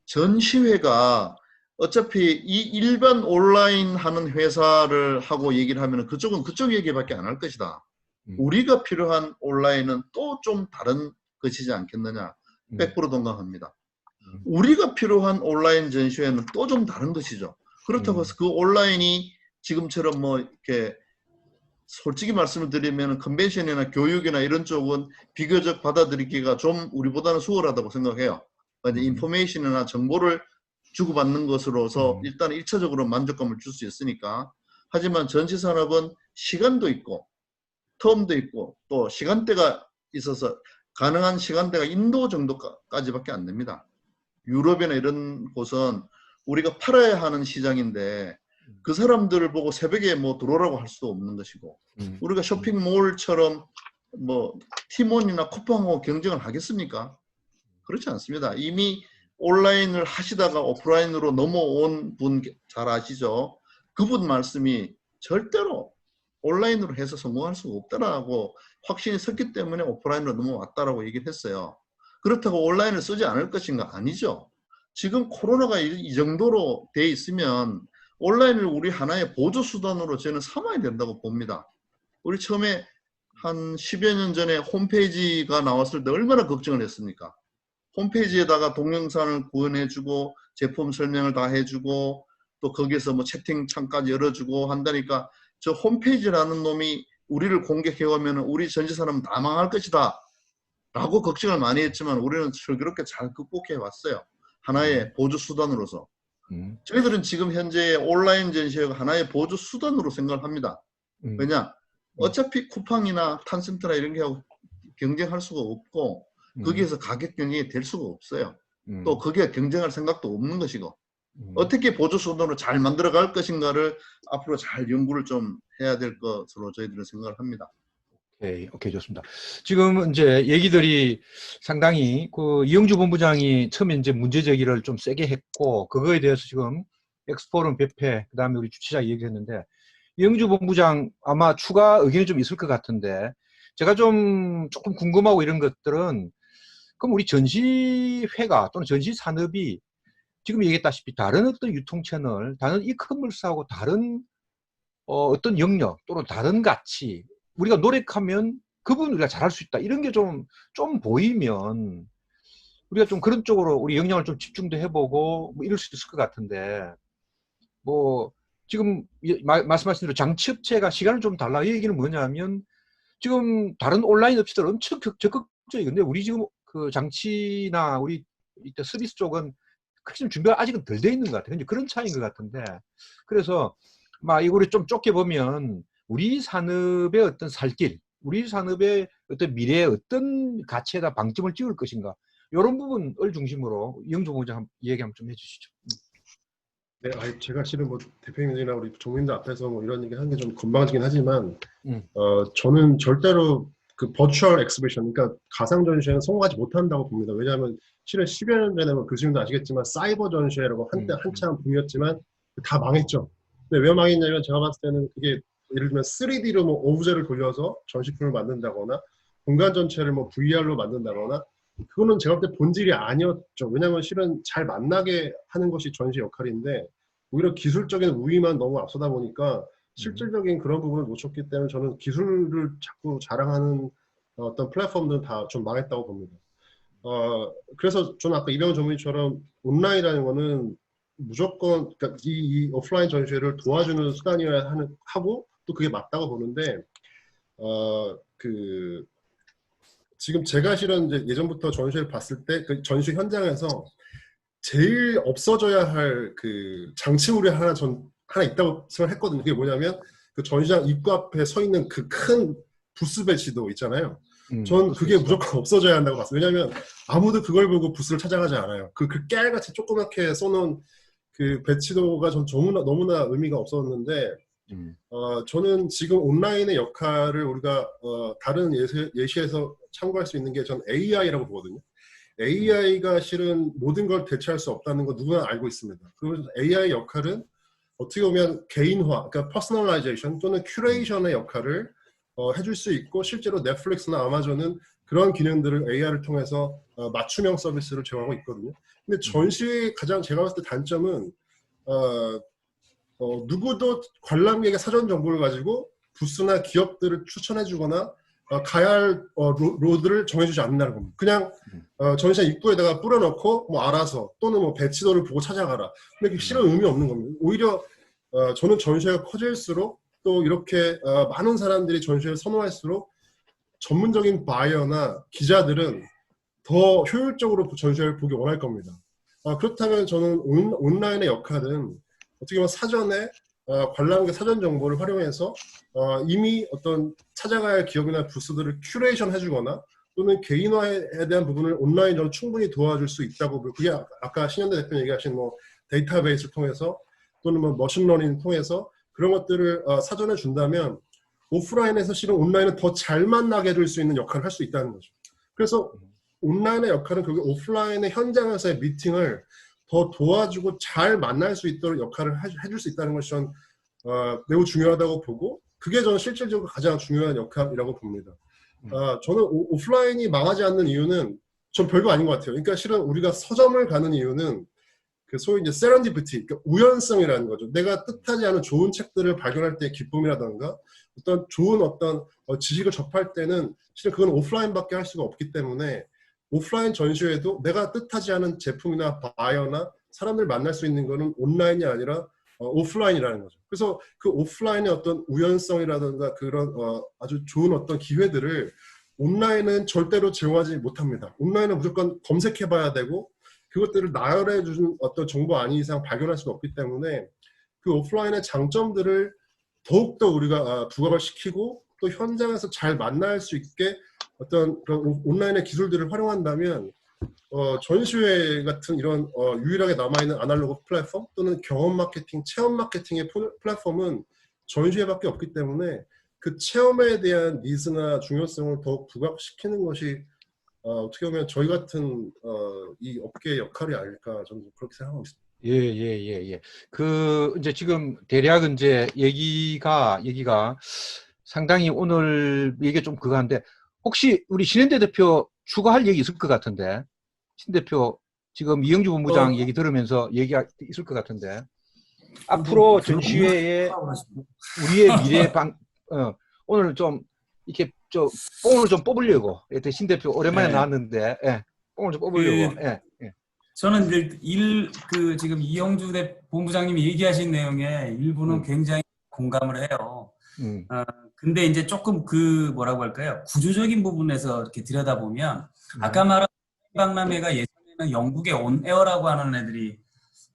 전시회가 어차피 이 일반 온라인 하는 회사를 하고 얘기를 하면 그쪽은 그쪽 얘기밖에 안 할 것이다. 우리가 필요한 온라인은 또 좀 다른 것이지 않겠느냐. 100% 동감합니다. 우리가 필요한 온라인 전시회는 또 좀 다른 것이죠. 그렇다고 해서 그 온라인이 지금처럼 뭐 이렇게 솔직히 말씀을 드리면 컨벤션이나 교육이나 이런 쪽은 비교적 받아들이기가 좀 우리보다는 수월하다고 생각해요. 이제 인포메이션이나 정보를 주고받는 것으로서 일단 1차적으로 만족감을 줄 수 있으니까. 하지만 전시산업은 시간도 있고 텀도 있고 또 시간대가 있어서 가능한 시간대가 인도 정도까지밖에 안 됩니다. 유럽이나 이런 곳은 우리가 팔아야 하는 시장인데 그 사람들을 보고 새벽에 뭐 들어오라고 할 수도 없는 것이고 우리가 쇼핑몰처럼 뭐 티몬이나 쿠팡하고 경쟁을 하겠습니까? 그렇지 않습니다. 이미 온라인을 하시다가 오프라인으로 넘어온 분 잘 아시죠? 그분 말씀이 절대로 온라인으로 해서 성공할 수가 없다라고 확신이 섰기 때문에 오프라인으로 넘어왔다라고 얘기를 했어요. 그렇다고 온라인을 쓰지 않을 것인가? 아니죠. 지금 코로나가 이 정도로 돼 있으면 온라인을 우리 하나의 보조 수단으로 저는 삼아야 된다고 봅니다. 우리 처음에 한 10여 년 전에 홈페이지가 나왔을 때 얼마나 걱정을 했습니까? 홈페이지에다가 동영상을 구현해주고 제품 설명을 다 해주고 또 거기에서 뭐 채팅창까지 열어주고 한다니까 저 홈페이지라는 놈이 우리를 공격해오면 우리 전시산업은 다 망할 것이다 라고 걱정을 많이 했지만 우리는 슬기롭게 잘 극복해 왔어요. 하나의 보조 수단으로서. 저희들은 지금 현재 온라인 전시회가 하나의 보조 수단으로 생각을 합니다. 왜냐? 어차피 쿠팡이나 탄센트나 이런 게 하고 경쟁할 수가 없고 거기에서 가격 경쟁이 될 수가 없어요. 또 거기에 경쟁할 생각도 없는 것이고 어떻게 보조 수단으로 잘 만들어갈 것인가를 앞으로 잘 연구를 좀 해야 될 것으로 저희들은 생각을 합니다. 오케이, 좋습니다. 지금 이제 얘기들이 상당히 그 이영주 본부장이 처음에 이제 문제 제기를 좀 세게 했고 그거에 대해서 지금 엑스포럼 배페 그다음에 우리 주최자 얘기했는데 이영주 본부장 아마 추가 의견이 좀 있을 것 같은데 제가 좀 조금 궁금하고 이런 것들은 그럼 우리 전시회가 또는 전시 산업이 지금 얘기했다시피 다른 어떤 유통 채널, 다른 이커머스하고 다른 어떤 영역 또는 다른 가치 우리가 노력하면 그 부분 우리가 잘할 수 있다. 이런 게 좀 보이면 우리가 좀 그런 쪽으로 우리 역량을 좀 집중도 해보고 뭐 이럴 수 있을 것 같은데 뭐 지금 말씀하신 대로 장치업체가 시간을 좀 달라. 이 얘기는 뭐냐면 지금 다른 온라인 업체들 엄청 적극적이건데 우리 지금 그 장치나 우리 이때 서비스 쪽은 크게 좀 준비가 아직은 덜 돼 있는 것 같아요. 그런 차이인 것 같은데 그래서 막 이거를 좀 좁게 보면 우리 산업의 어떤 살길, 우리 산업의 어떤 미래의 어떤 가치에다 방점을 찍을 것인가 이런 부분을 중심으로 이영주 본부장 얘기 한번 좀 해주시죠. 네, 제가 실은 뭐 대표님들이나 우리 종민들 앞에서 뭐 이런 얘기 하는 게 좀 건방지긴 하지만 저는 절대로 그 버추얼 엑스비션, 그러니까 가상 전시회는 성공하지 못한다고 봅니다. 왜냐하면 실은 10여 년 전에 뭐 교수님도 아시겠지만 사이버 전시회라고 한때 한참 붐이었지만 다 망했죠. 근데 왜 망했냐면 제가 봤을 때는 그게 예를 들면 3D로 뭐 오브제를 돌려서 전시품을 만든다거나 공간 전체를 뭐 VR로 만든다거나 그거는 제가 볼 때 본질이 아니었죠. 왜냐하면 실은 잘 만나게 하는 것이 전시 역할인데 오히려 기술적인 우위만 너무 앞서다 보니까 실질적인 그런 부분을 놓쳤기 때문에 저는 기술을 자꾸 자랑하는 어떤 플랫폼들은 다 좀 망했다고 봅니다. 그래서 저는 아까 이병헌 전문의처럼 온라인이라는 거는 무조건 그러니까 이 오프라인 전시회를 도와주는 수단이어야 하고 또 그게 맞다고 보는데 지금 제가 실은 이제 예전부터 전시회를 봤을 때 그 전시 현장에서 제일 없어져야 할 그 장치물이 하나 있다고 생각했거든요. 그게 뭐냐면 그 전시장 입구 앞에 서 있는 그 큰 부스 배치도 있잖아요. 전 그게 무조건 없어져야 한다고 봤어요. 왜냐하면 아무도 그걸 보고 부스를 찾아가지 않아요. 그 깨알같이 조그맣게 써놓은 그 배치도가 전 너무나 의미가 없었는데 저는 지금 온라인의 역할을 우리가 다른 예시에서 참고할 수 있는 게 전 AI라고 보거든요. AI가 실은 모든 걸 대체할 수 없다는 거 누구나 알고 있습니다. 그래서 AI 역할은 어떻게 보면 개인화, 그러니까 퍼스널라이제이션 또는 큐레이션의 역할을 해줄 수 있고 실제로 넷플릭스나 아마존은 그런 기능들을 AI를 통해서 맞춤형 서비스를 제공하고 있거든요. 근데 전시의 가장 제가 봤을 때 단점은 누구도 관람객의 사전 정보를 가지고 부스나 기업들을 추천해주거나 가야 할 로드를 정해주지 않는다는 겁니다. 그냥 전시장 입구에다가 뿌려놓고 뭐 알아서 또는 뭐 배치도를 보고 찾아가라. 근데 그게 실은 의미 없는 겁니다. 오히려 저는 전시회가 커질수록 또 이렇게 많은 사람들이 전시회를 선호할수록 전문적인 바이어나 기자들은 더 효율적으로 전시회를 보기 원할 겁니다. 그렇다면 저는 온라인의 역할은 어떻게 보면 사전에 관람객 사전 정보를 활용해서 이미 어떤 찾아가야 할 기업이나 부스들을 큐레이션 해주거나 또는 개인화에 대한 부분을 온라인으로 충분히 도와줄 수 있다고. 그게 아까 신현대 대표님 얘기하신 뭐 데이터베이스를 통해서 또는 뭐 머신러닝을 통해서 그런 것들을 사전에 준다면 오프라인에서 실은 온라인은 더 잘 만나게 해줄 수 있는 역할을 할 수 있다는 거죠. 그래서 온라인의 역할은 그게 오프라인의 현장에서의 미팅을 더 도와주고 잘 만날 수 있도록 역할을 해줄 수 있다는 것이 저는 매우 중요하다고 보고, 그게 저는 실질적으로 가장 중요한 역할이라고 봅니다. 저는 오프라인이 망하지 않는 이유는 전 별거 아닌 것 같아요. 그러니까 실은 우리가 서점을 가는 이유는 그 소위 이제 세런디피티, 그러니까 우연성이라는 거죠. 내가 뜻하지 않은 좋은 책들을 발견할 때의 기쁨이라던가 어떤 좋은 어떤 지식을 접할 때는 실은 그건 오프라인밖에 할 수가 없기 때문에 오프라인 전시회도 내가 뜻하지 않은 제품이나 바이어나 사람들 만날 수 있는 거는 온라인이 아니라 오프라인이라는 거죠. 그래서 그 오프라인의 어떤 우연성이라든가 그런 아주 좋은 어떤 기회들을 온라인은 절대로 제공하지 못합니다. 온라인은 무조건 검색해봐야 되고 그것들을 나열해 주는 어떤 정보 아닌 이상 발견할 수가 없기 때문에 그 오프라인의 장점들을 더욱더 우리가 부각을 시키고 또 현장에서 잘 만날 수 있게 어떤 그런 온라인의 기술들을 활용한다면 전시회 같은 이런 유일하게 남아있는 아날로그 플랫폼 또는 경험 마케팅, 체험 마케팅의 플랫폼은 전시회밖에 없기 때문에 그 체험에 대한 니즈나 중요성을 더욱 부각시키는 것이 어떻게 보면 저희 같은 이 업계의 역할이 아닐까 저는 그렇게 생각하고 있습니다. 예. 그 이제 지금 대략 이제 얘기가 상당히 오늘 얘기 좀 그거 한데 혹시 우리 신현대 대표 추가할 얘기 있을 것 같은데 신 대표 지금 이영주 본부장 얘기 들으면서 얘기가 있을 것 같은데 앞으로 전시회에 우리의 미래 오늘 좀 이렇게 뽕을 좀 뽑으려고 신 대표 오랜만에 나왔는데 뽕을 좀 뽑으려고 저는 지금 이영주 본부장님이 얘기하신 내용에 일부는 굉장히 공감을 해요. 근데 이제 조금 뭐라고 할까요? 구조적인 부분에서 이렇게 들여다보면 아까 말한 박람회가 예전에는 영국의 온에어라고 하는 애들이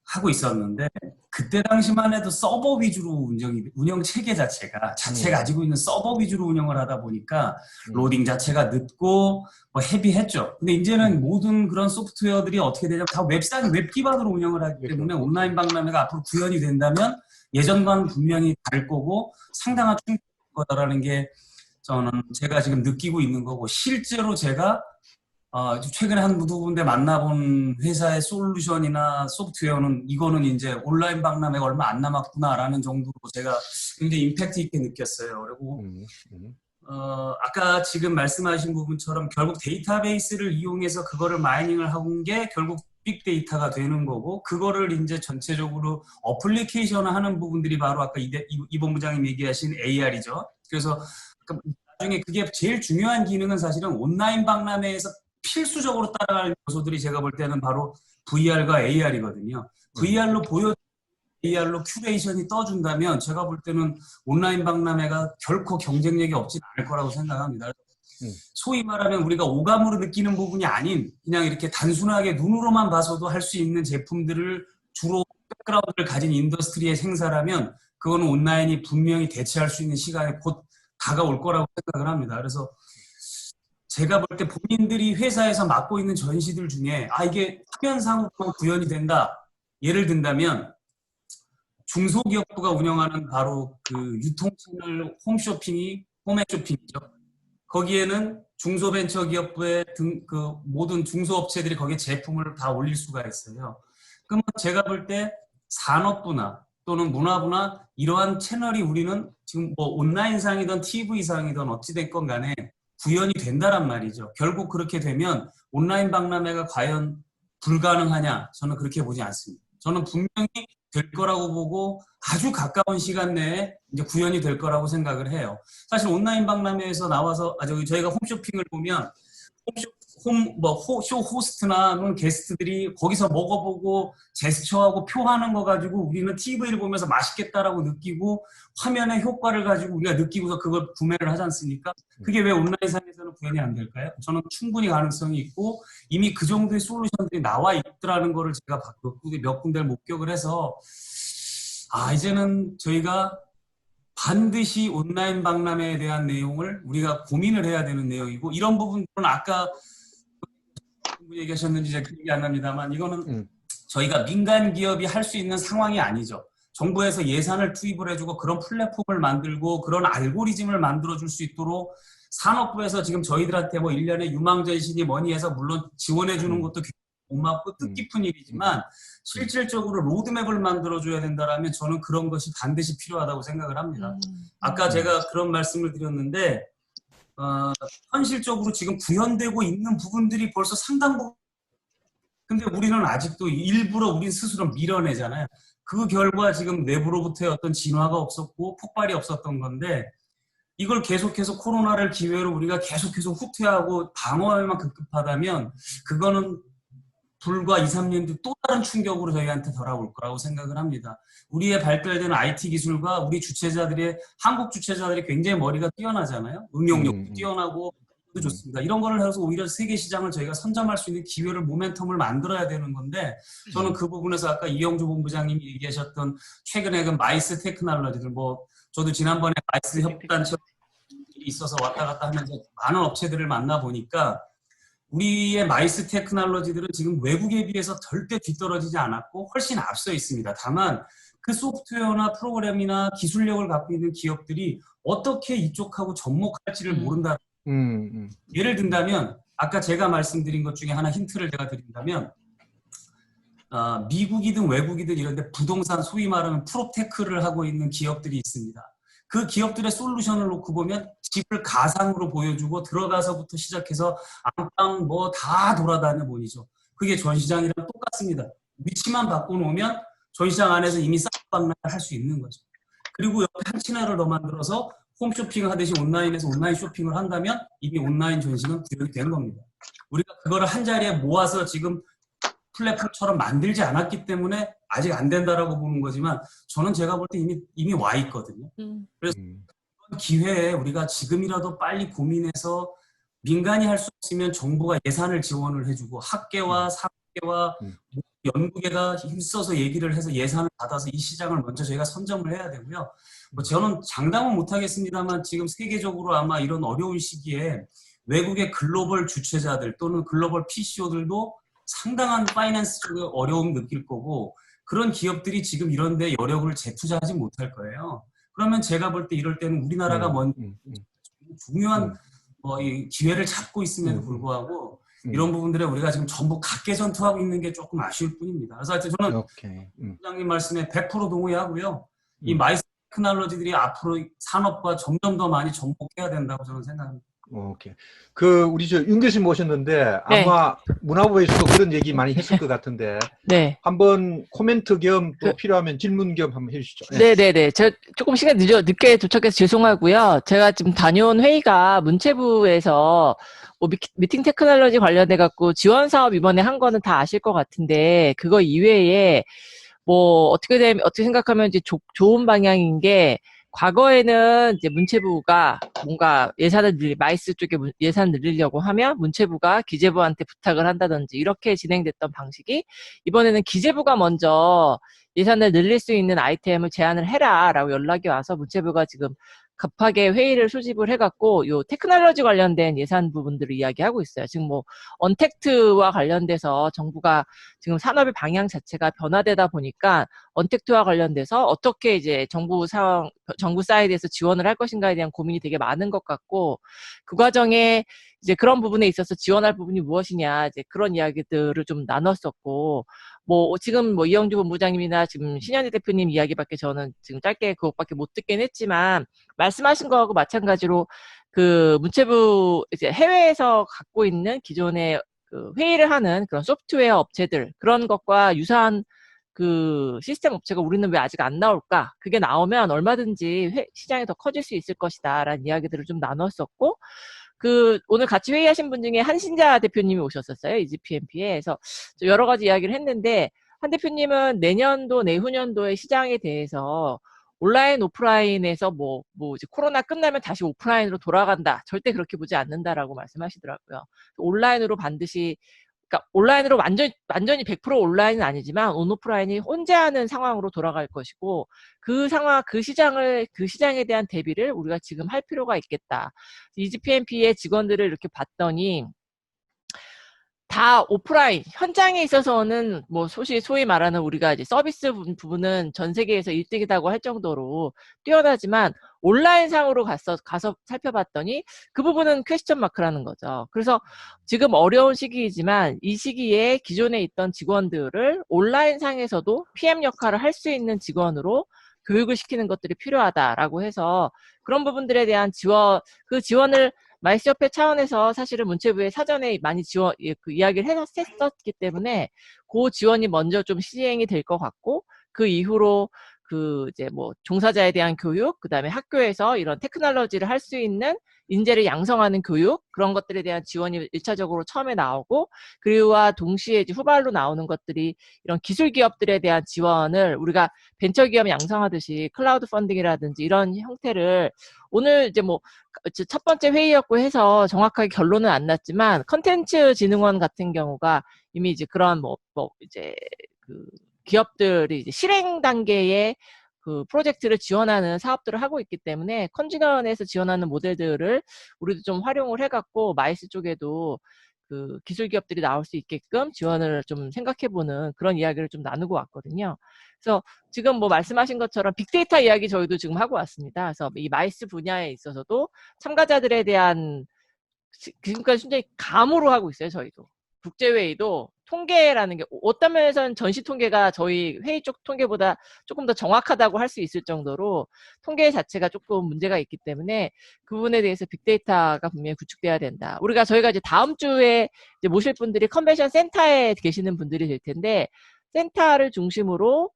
하고 있었는데 그때 당시만 해도 서버 위주로 운영 체계 자체가 가지고 있는 서버 위주로 운영을 하다 보니까 로딩 자체가 늦고 뭐 헤비했죠. 근데 이제는 모든 그런 소프트웨어들이 어떻게 되냐면 다 웹 기반으로 운영을 하기 때문에 온라인 박람회가 앞으로 구현이 된다면 예전과는 분명히 다를 거고 상당한 충격일 거다라는 게 저는 제가 지금 느끼고 있는 거고, 실제로 제가 최근에 한 두 군데 만나본 회사의 솔루션이나 소프트웨어는 이거는 이제 온라인 박람회가 얼마 안 남았구나라는 정도로 제가 굉장히 임팩트 있게 느꼈어요. 그리고 아까 지금 말씀하신 부분처럼 결국 데이터베이스를 이용해서 그거를 마이닝을 한 게 결국 빅데이터가 되는 거고, 그거를 이제 전체적으로 어플리케이션화하는 부분들이 바로 아까 이 본부장님 얘기하신 AR이죠. 그래서 나중에 그게 제일 중요한 기능은 사실은 온라인 박람회에서 필수적으로 따라갈 요소들이 제가 볼 때는 바로 VR과 AR이거든요. VR로 AR로 큐레이션이 떠준다면 제가 볼 때는 온라인 박람회가 결코 경쟁력이 없진 않을 거라고 생각합니다. 소위 말하면 우리가 오감으로 느끼는 부분이 아닌 그냥 이렇게 단순하게 눈으로만 봐서도 할 수 있는 제품들을 주로 백그라운드를 가진 인더스트리의 생사라면 그거는 온라인이 분명히 대체할 수 있는 시간이 곧 다가올 거라고 생각을 합니다. 그래서 제가 볼 때 본인들이 회사에서 맡고 있는 전시들 중에 이게 화면상으로만 구현이 된다. 예를 든다면 중소기업부가 운영하는 바로 그 유통 채널 홈쇼핑이죠. 거기에는 중소벤처기업부의 그 모든 중소업체들이 거기에 제품을 다 올릴 수가 있어요. 그러면 제가 볼 때 산업부나 또는 문화부나 이러한 채널이 우리는 지금 뭐 온라인상이든 TV상이든 어찌됐건 간에 구현이 된다란 말이죠. 결국 그렇게 되면 온라인 박람회가 과연 불가능하냐? 저는 그렇게 보지 않습니다. 저는 분명히 될 거라고 보고 아주 가까운 시간 내에 이제 구현이 될 거라고 생각을 해요. 사실 온라인 박람회에서 나와서 저희가 홈쇼핑을 보면 쇼 호스트나 또는 게스트들이 거기서 먹어보고 제스처하고 표하는 거 가지고 우리는 TV를 보면서 맛있겠다라고 느끼고 화면의 효과를 가지고 우리가 느끼고서 그걸 구매를 하지 않습니까? 그게 왜 온라인상에서는 구현이 안 될까요? 저는 충분히 가능성이 있고 이미 그 정도의 솔루션들이 나와 있더라는 거를 제가 몇 군데를 목격을 해서 이제는 저희가 반드시 온라인 박람회에 대한 내용을 우리가 고민을 해야 되는 내용이고 이런 부분들은 아까 얘기하셨는지 제가 기억이 안 납니다만 이거는 저희가 민간 기업이 할 수 있는 상황이 아니죠. 정부에서 예산을 투입을 해주고 그런 플랫폼을 만들고 그런 알고리즘을 만들어줄 수 있도록 산업부에서 지금 저희들한테 뭐 1년에 유망전신이 뭐니 해서 물론 지원해주는 것도 고맙고 뜻깊은 일이지만 실질적으로 로드맵을 만들어줘야 된다라면 저는 그런 것이 반드시 필요하다고 생각을 합니다. 아까 제가 그런 말씀을 드렸는데 현실적으로 지금 구현되고 있는 부분들이 벌써 상당 부분 근데 우리는 아직도 일부러 우린 스스로 밀어내잖아요. 그 결과 지금 내부로부터의 어떤 진화가 없었고 폭발이 없었던 건데 이걸 계속해서 코로나를 기회로 우리가 계속해서 후퇴하고 방어에만 급급하다면 그거는 불과 2, 3년 뒤 또 다른 충격으로 저희한테 돌아올 거라고 생각을 합니다. 우리의 발달되는 IT 기술과 우리 주최자들의 한국 주최자들이 굉장히 머리가 뛰어나잖아요. 응용력도 뛰어나고 좋습니다. 이런 거를 해서 오히려 세계 시장을 저희가 선점할 수 있는 기회를 모멘텀을 만들어야 되는 건데 저는 그 부분에서 아까 이영주 본부장님이 얘기하셨던 최근에 그 마이스 테크놀로지들 저도 지난번에 마이스 협단체 있어서 왔다 갔다 하면서 많은 업체들을 만나 보니까 우리의 마이스 테크놀로지들은 지금 외국에 비해서 절대 뒤떨어지지 않았고 훨씬 앞서 있습니다. 다만 그 소프트웨어나 프로그램이나 기술력을 갖고 있는 기업들이 어떻게 이쪽하고 접목할지를 모른다. 예를 든다면 아까 제가 말씀드린 것 중에 하나 힌트를 제가 드린다면 미국이든 외국이든 이런 데 부동산 소위 말하는 프로테크를 하고 있는 기업들이 있습니다. 그 기업들의 솔루션을 놓고 보면 집을 가상으로 보여주고 들어가서부터 시작해서 안방 다 돌아다녀 보이죠. 그게 전시장이랑 똑같습니다. 위치만 바꿔놓으면 전시장 안에서 이미 싹박락을 할 수 있는 거죠. 그리고 옆에 한 채널을 더 만들어서 홈쇼핑 하듯이 온라인에서 온라인 쇼핑을 한다면 이미 온라인 전시는 구현이 된 겁니다. 우리가 그거를 한 자리에 모아서 지금 플랫폼처럼 만들지 않았기 때문에 아직 안 된다라고 보는 거지만 저는 제가 볼 때 이미 와 있거든요. 그래서 이번 기회에 우리가 지금이라도 빨리 고민해서 민간이 할 수 없으면 정부가 예산을 지원을 해주고 학계와 사학계와 연구계가 힘써서 얘기를 해서 예산을 받아서 이 시장을 먼저 저희가 선점을 해야 되고요. 저는 장담은 못하겠습니다만 지금 세계적으로 아마 이런 어려운 시기에 외국의 글로벌 주최자들 또는 글로벌 PCO들도 상당한 파이낸스 쪽에 어려움 느낄 거고 그런 기업들이 지금 이런 데 여력을 재투자하지 못할 거예요. 그러면 제가 볼 때 이럴 때는 우리나라가 먼저 중요한 이 기회를 잡고 있음에도 불구하고 이런 부분들에 우리가 지금 전부 각계전투하고 있는 게 조금 아쉬울 뿐입니다. 그래서 하여튼 저는 부장님 말씀에 100% 동의하고요. 이 마이스 테크놀로지들이 앞으로 산업과 점점 더 많이 접목해야 된다고 저는 생각합니다. 오케이. 우리 윤 교수님 모셨는데 아마 문화부에서도 그런 얘기 많이 했을 것 같은데 한번 코멘트 겸 또 필요하면 질문 겸 한번 해주시죠. 네네네. 저 조금 시간 늦게 도착해서 죄송하고요. 제가 지금 다녀온 회의가 문체부에서 미팅 테크놀로지 관련돼 갖고 지원 사업 이번에 한 거는 다 아실 것 같은데 그거 이외에 어떻게 생각하면 이제 좋은 방향인 게 과거에는 이제 문체부가 뭔가 마이스 쪽에 예산 늘리려고 하면 문체부가 기재부한테 부탁을 한다든지 이렇게 진행됐던 방식이 이번에는 기재부가 먼저 예산을 늘릴 수 있는 아이템을 제안을 해라 라고 연락이 와서 문체부가 지금 급하게 회의를 소집을 해갖고 요 테크놀로지 관련된 예산 부분들을 이야기하고 있어요. 지금 언택트와 관련돼서 정부가 지금 산업의 방향 자체가 변화되다 보니까 언택트와 관련돼서 어떻게 이제 정부 사이드에서 지원을 할 것인가에 대한 고민이 되게 많은 것 같고 그 과정에 이제 그런 부분에 있어서 지원할 부분이 무엇이냐 이제 그런 이야기들을 좀 나눴었고 지금 이영주 본부장님이나 지금 신현희 대표님 이야기밖에 저는 지금 짧게 그것밖에 못 듣긴 했지만 말씀하신 거하고 마찬가지로 그 문체부 이제 해외에서 갖고 있는 기존의 그 회의를 하는 그런 소프트웨어 업체들 그런 것과 유사한 그 시스템 업체가 우리는 왜 아직 안 나올까? 그게 나오면 얼마든지 시장이 더 커질 수 있을 것이다 라는 이야기들을 좀 나눴었고 오늘 같이 회의하신 분 중에 한신자 대표님이 오셨었어요. EGPMP에. 그래서 여러 가지 이야기를 했는데, 한 대표님은 내년도, 내후년도의 시장에 대해서 온라인, 오프라인에서 이제 코로나 끝나면 다시 오프라인으로 돌아간다. 절대 그렇게 보지 않는다라고 말씀하시더라고요. 온라인으로 반드시, 그러니까 온라인으로 완전히 100% 온라인은 아니지만 온오프라인이 혼재하는 상황으로 돌아갈 것이고, 그 시장에 대한 대비를 우리가 지금 할 필요가 있겠다. EGPMP의 직원들을 이렇게 봤더니, 다 오프라인, 현장에 있어서는 소위 말하는 우리가 이제 서비스 부분은 전 세계에서 1등이라고 할 정도로 뛰어나지만, 온라인 상으로 가서 살펴봤더니 그 부분은 퀘스천 마크라는 거죠. 그래서 지금 어려운 시기이지만 이 시기에 기존에 있던 직원들을 온라인 상에서도 PM 역할을 할 수 있는 직원으로 교육을 시키는 것들이 필요하다라고 해서 그런 부분들에 대한 그 지원을 마이스협회 차원에서 사실은 문체부에 사전에 많이 이야기를 했었기 때문에 그 지원이 먼저 좀 시행이 될 것 같고, 그 이후로 이제 종사자에 대한 교육, 그 다음에 학교에서 이런 테크놀로지를 할 수 있는 인재를 양성하는 교육, 그런 것들에 대한 지원이 1차적으로 처음에 나오고, 그리고와 동시에 이제 후발로 나오는 것들이 이런 기술 기업들에 대한 지원을 우리가 벤처기업 양성하듯이 클라우드 펀딩이라든지 이런 형태를 오늘 이제 첫 번째 회의였고 해서 정확하게 결론은 안 났지만, 컨텐츠 진흥원 같은 경우가 이미 이제 그런 이제 기업들이 이제 실행 단계의 프로젝트를 지원하는 사업들을 하고 있기 때문에 컨진원에서 지원하는 모델들을 우리도 좀 활용을 해갖고 마이스 쪽에도 기술 기업들이 나올 수 있게끔 지원을 좀 생각해보는 그런 이야기를 좀 나누고 왔거든요. 그래서 지금 말씀하신 것처럼 빅데이터 이야기 저희도 지금 하고 왔습니다. 그래서 이 마이스 분야에 있어서도 참가자들에 대한 지금까지 순전히 감으로 하고 있어요. 저희도 국제회의도 통계라는 게 어떤 면에서는 전시 통계가 저희 회의 쪽 통계보다 조금 더 정확하다고 할 수 있을 정도로 통계 자체가 조금 문제가 있기 때문에 그 부분에 대해서 빅데이터가 분명히 구축돼야 된다. 저희가 이제 다음 주에 이제 모실 분들이 컨벤션 센터에 계시는 분들이 될 텐데, 센터를 중심으로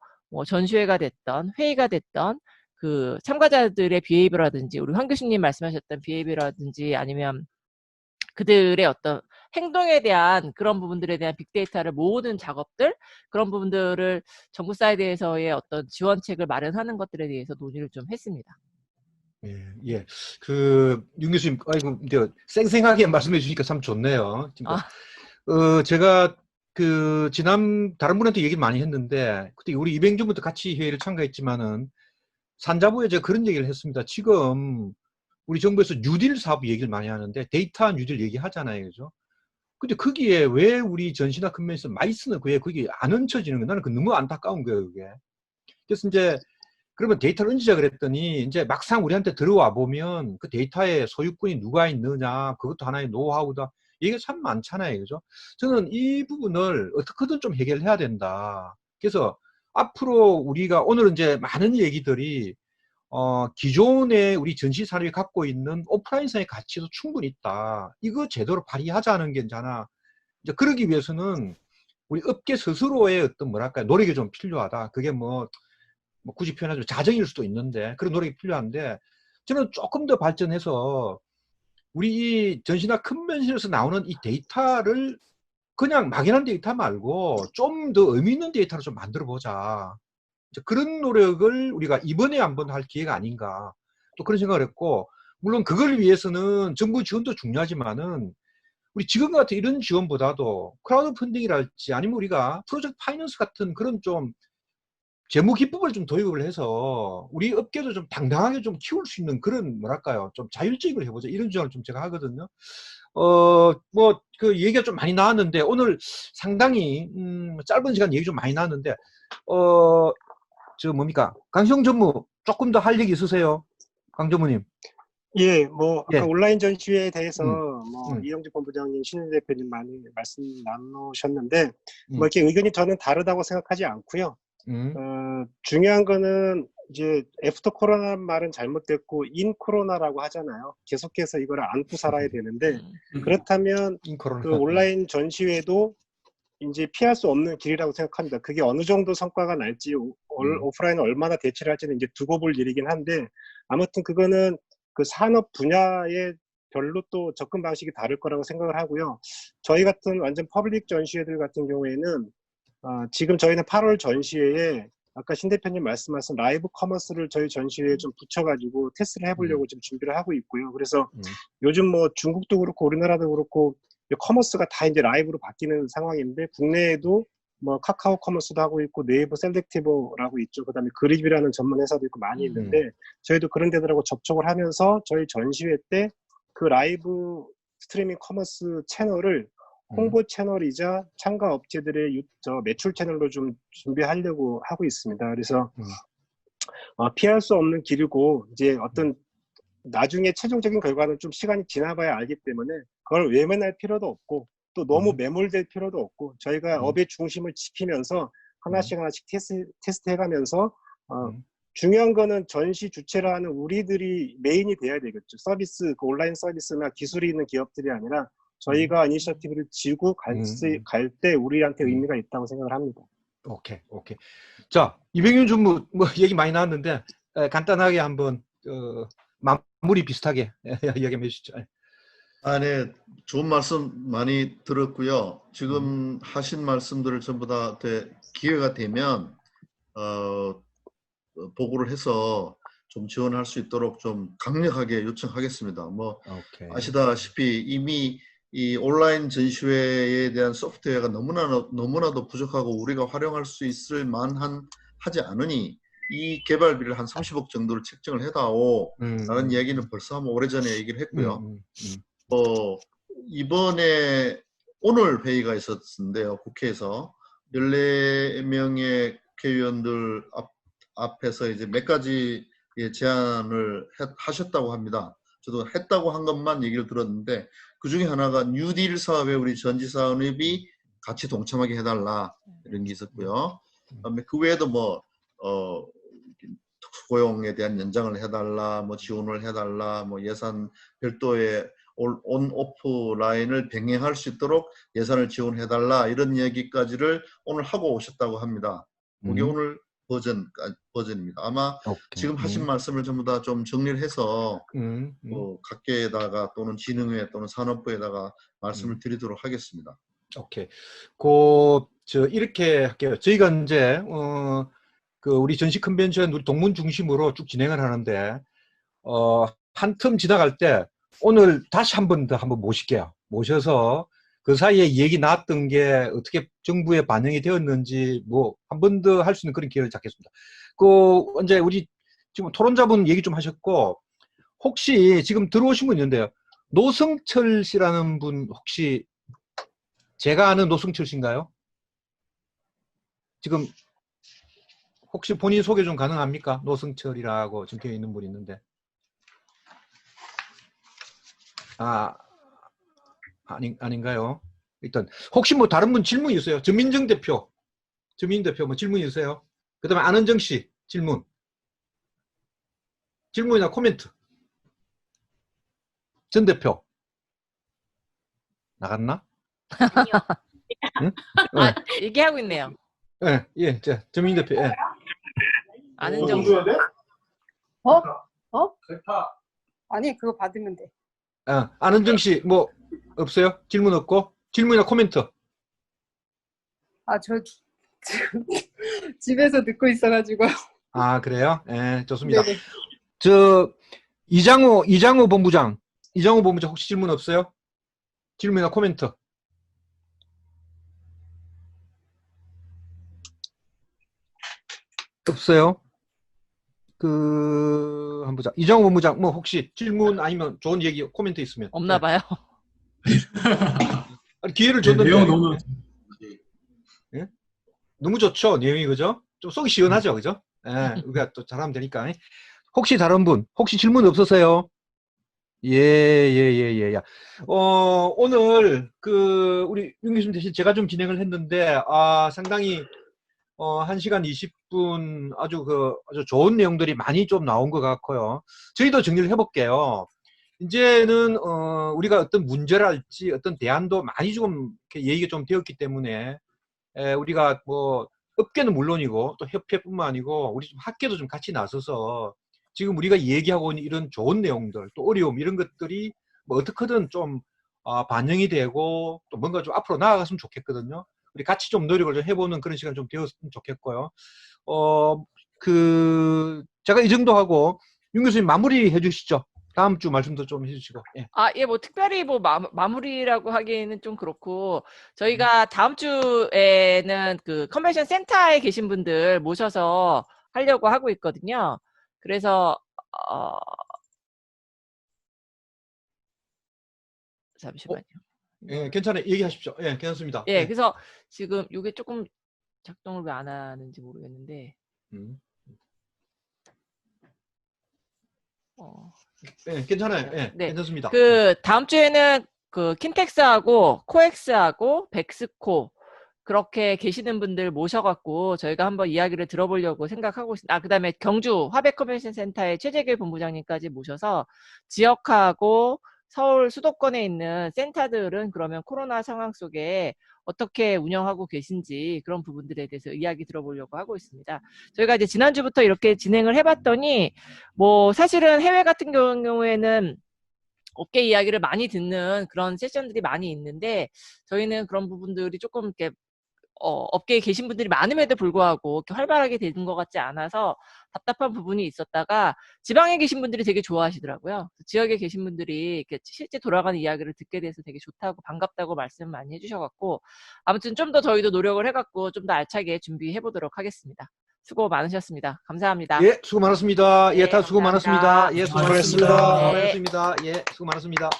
전시회가 됐던 회의가 됐던 참가자들의 비헤이비어라든지 우리 황 교수님 말씀하셨던 비헤이비어라든지 아니면 그들의 어떤 행동에 대한 그런 부분들에 대한 빅데이터를 모으는 작업들, 그런 부분들을 정부 사이드에서의 어떤 지원책을 마련하는 것들에 대해서 논의를 좀 했습니다. 예. 윤 교수님, 아이고, 쌩쌩하게 말씀해 주니까 참 좋네요. 제가 다른 분한테 얘기를 많이 했는데, 그때 우리 이병준부터 같이 회의를 참가했지만은, 산자부에 제가 그런 얘기를 했습니다. 지금 우리 정부에서 뉴딜 사업 얘기를 많이 하는데 데이터 뉴딜 얘기하잖아요. 그죠? 근데 거기에 왜 우리 전시나 컨벤션 마이스는 거기에 안 얹혀지는 거예요. 나는 너무 안타까운 거예요, 그게. 그래서 이제 그러면 데이터를 얹자 그랬더니 이제 막상 우리한테 들어와 보면 그 데이터에 소유권이 누가 있느냐, 그것도 하나의 노하우다. 이게 참 많잖아요. 그죠? 저는 이 부분을 어떻게든 좀 해결해야 된다. 그래서 앞으로 우리가 오늘은 이제 많은 얘기들이 기존에 우리 전시산업이 갖고 있는 오프라인상의 가치도 충분히 있다. 이거 제대로 발휘하자는 게 하나. 이제 그러기 위해서는 우리 업계 스스로의 어떤 노력이 좀 필요하다. 그게 굳이 표현하자면 자정일 수도 있는데 그런 노력이 필요한데, 저는 조금 더 발전해서 우리 이 전시나 컨벤션에서 나오는 이 데이터를 그냥 막연한 데이터 말고 좀 더 의미 있는 데이터를 좀 만들어 보자. 그런 노력을 우리가 이번에 한번 할 기회가 아닌가, 또 그런 생각을 했고, 물론 그걸 위해서는 정부 지원도 중요하지만은 우리 지금 같은 이런 지원보다도 크라우드 펀딩이랄지 아니면 우리가 프로젝트 파이낸스 같은 그런 좀 재무 기법을 좀 도입을 해서 우리 업계도 좀 당당하게 좀 키울 수 있는 그런 좀 자율적으로 해보자, 이런 주장을 좀 제가 하거든요. 얘기가 좀 많이 나왔는데 오늘 상당히 짧은 시간 얘기 좀 많이 나왔는데 강시영 전무 조금 더 할 얘기 있으세요? 강 전무님. 예, 아까 예. 온라인 전시회에 대해서 이영주 본부장님, 신윤 대표님 많이 말씀 나누셨는데, 이렇게 의견이 저는 다르다고 생각하지 않고요. 중요한 거는 이제 애프터 코로나 말은 잘못됐고 인 코로나라고 하잖아요. 계속해서 이걸 안고 살아야 되는데, 그렇다면 그 온라인 전시회도 이제 피할 수 없는 길이라고 생각합니다. 그게 어느 정도 성과가 날지 오프라인을 얼마나 대체를 할지는 이제 두고 볼 일이긴 한데, 아무튼 그거는 그 산업 분야의 별로 또 접근 방식이 다를 거라고 생각을 하고요. 저희 같은 완전 퍼블릭 전시회들 같은 경우에는 지금 저희는 8월 전시회에 아까 신 대표님 말씀하신 라이브 커머스를 저희 전시회에 좀 붙여가지고 테스트를 해보려고 지금 준비를 하고 있고요. 그래서 요즘 뭐 중국도 그렇고 우리나라도 그렇고 커머스가 다 이제 라이브로 바뀌는 상황인데 국내에도 뭐 카카오 커머스도 하고 있고 네이버 셀렉티브라고 있죠. 그다음에 그립이라는 전문 회사도 있고 많이 있는데 저희도 그런 데들하고 접촉을 하면서 저희 전시회 때 그 라이브 스트리밍 커머스 채널을 홍보 채널이자 참가 업체들의 매출 채널로 좀 준비하려고 하고 있습니다. 그래서 피할 수 없는 길이고 이제 어떤 나중에 최종적인 결과는 좀 시간이 지나봐야 알기 때문에 그걸 외면할 필요도 없고 또 너무 매몰될 필요도 없고 저희가 업의 중심을 지키면서 하나씩 테스트 해가면서 중요한 거는 전시 주체를 하는 우리들이 메인이 돼야 되겠죠. 서비스, 그 온라인 서비스나 기술이 있는 기업들이 아니라 저희가 이니셔티브를 지고 갈 때 우리한테 의미가 있다고 생각을 합니다. 오케이. 자, 이병윤 주무 뭐 얘기 많이 나왔는데 간단하게 한번 마무리 비슷하게 이야기해 주시죠. 네. 좋은 말씀 많이 들었고요. 지금 하신 말씀들을 전부 다 기회가 되면 보고를 해서 좀 지원할 수 있도록 좀 강력하게 요청하겠습니다. 뭐 아시다시피 이미 이 온라인 전시회에 대한 소프트웨어가 너무나도 부족하고 우리가 활용할 수 있을 만한 하지 않으니 이 개발비를 한 30억 정도를 책정을 해다오 라는 이야기는 벌써 한 오래전에 얘기를 했고요. 이번에 오늘 회의가 있었는데요. 국회에서 14명의 국회의원들 앞에서 이제 몇 가지 제안을 하셨다고 합니다. 저도 했다고 한 것만 얘기를 들었는데 그 중에 하나가 뉴딜 사업에 우리 전지산업이 같이 동참하게 해달라 이런 게 있었고요. 그다음에 그 외에도 뭐 특수고용에 대한 연장을 해달라, 뭐 지원을 해달라, 뭐 예산 별도의 온 오프 라인을 병행할 수 있도록 예산을 지원해달라 이런 얘기까지를 오늘 하고 오셨다고 합니다. 그게 오늘 버전입니다. 아마 지금 하신 말씀을 전부 다 좀 정리를 해서 각계에다가 또는 진흥회 또는 산업부에다가 말씀을 드리도록 하겠습니다. 오케이. 이렇게 할게요. 저희가 이제 우리 전시 컨벤션 우리 동문 중심으로 쭉 진행을 하는데 한 텀 지나갈 때 오늘 다시 한 번 더 모실게요. 모셔서 그 사이에 얘기 나왔던 게 어떻게 정부에 반영이 되었는지 뭐 한 번 더 할 수 있는 그런 기회를 잡겠습니다. 이제 우리 지금 토론자분 얘기 좀 하셨고 혹시 지금 들어오신 분 있는데요. 노승철 씨라는 분 혹시 제가 아는 노승철 씨인가요? 지금 혹시 본인 소개 좀 가능합니까? 노승철이라고 적혀 있는 분이 있는데. 아닌가요? 일단 혹시 뭐 다른 분 질문 있어요? 전민정 대표 뭐 질문 있으세요? 그 다음에 안은정 씨 질문이나 코멘트. 전 대표 나갔나? 응? 얘기하고 있네요. 예, 자, 전민 대표. 예. 안은정. 아니 그거 받으면 돼. 안은정 씨 뭐 없어요? 질문 없고 질문이나 코멘트. 저 지금 집에서 듣고 있어가지고. 그래요? 예, 좋습니다. 네네. 이장호 본부장 혹시 질문 없어요? 질문이나 코멘트. 없어요? 한번 보자. 이장호 본부장 뭐 혹시 질문 아니면 좋은 얘기 코멘트 있으면. 없나 봐요. 기회를 줬는데. 내용 너무 예? 너무 좋죠, 내용이. 그죠? 좀 속이 시원하죠, 그죠? 예, 우리가 또 잘하면 되니까. 혹시 다른 분 혹시 질문 없으세요? 예. 오늘 우리 윤 교수님 대신 제가 좀 진행을 했는데 상당히 1시간 20분 아주 좋은 내용들이 많이 좀 나온 것 같고요. 저희도 정리를 해볼게요. 이제는 우리가 어떤 문제랄지 어떤 대안도 많이 좀 얘기가 좀 되었기 때문에 우리가 뭐 업계는 물론이고 또 협회뿐만 아니고 우리 좀 학계도 좀 같이 나서서 지금 우리가 얘기하고 있는 이런 좋은 내용들 또 어려움 이런 것들이 뭐 어떻게든 좀 반영이 되고 또 뭔가 좀 앞으로 나아갔으면 좋겠거든요. 우리 같이 좀 노력을 좀 해보는 그런 시간 좀 되었으면 좋겠고요. 제가 이 정도 하고 윤 교수님 마무리 해주시죠. 다음 주 말씀도 좀 해주시고. 예. 예, 뭐 특별히 뭐 마무리라고 하기에는 좀 그렇고 저희가 다음 주에는 그 컨벤션 센터에 계신 분들 모셔서 하려고 하고 있거든요. 그래서 잠시만요. 예, 괜찮아요. 얘기하십시오. 예, 괜찮습니다. 예, 그래서 지금 이게 조금 작동을 왜 안 하는지 모르겠는데. 예, 괜찮아요. 예, 네. 괜찮습니다. 그 다음 주에는 그 킨텍스하고 코엑스하고 백스코 그렇게 계시는 분들 모셔갖고 저희가 한번 이야기를 들어보려고 생각하고 있습니다. 그다음에 경주 화백 컨벤션 센터의 최재길 본부장님까지 모셔서 지역하고 서울 수도권에 있는 센터들은 그러면 코로나 상황 속에 어떻게 운영하고 계신지 그런 부분들에 대해서 이야기 들어보려고 하고 있습니다. 저희가 이제 지난주부터 이렇게 진행을 해봤더니 뭐 사실은 해외 같은 경우에는 업계 이야기를 많이 듣는 그런 세션들이 많이 있는데 저희는 그런 부분들이 조금 이렇게 업계에 계신 분들이 많음에도 불구하고 이렇게 활발하게 되는 것 같지 않아서 답답한 부분이 있었다가 지방에 계신 분들이 되게 좋아하시더라고요. 지역에 계신 분들이 이렇게 실제 돌아가는 이야기를 듣게 돼서 되게 좋다고 반갑다고 말씀 많이 해주셔갖고 아무튼 좀 더 저희도 노력을 해갖고 좀 더 알차게 준비해 보도록 하겠습니다. 수고 많으셨습니다. 감사합니다. 예, 수고 많았습니다. 예, 다 수고 감사합니다. 많았습니다. 예, 수고 많았습니다. 수고하셨습니다. 수고하셨습니다. 예, 수고 많았습니다.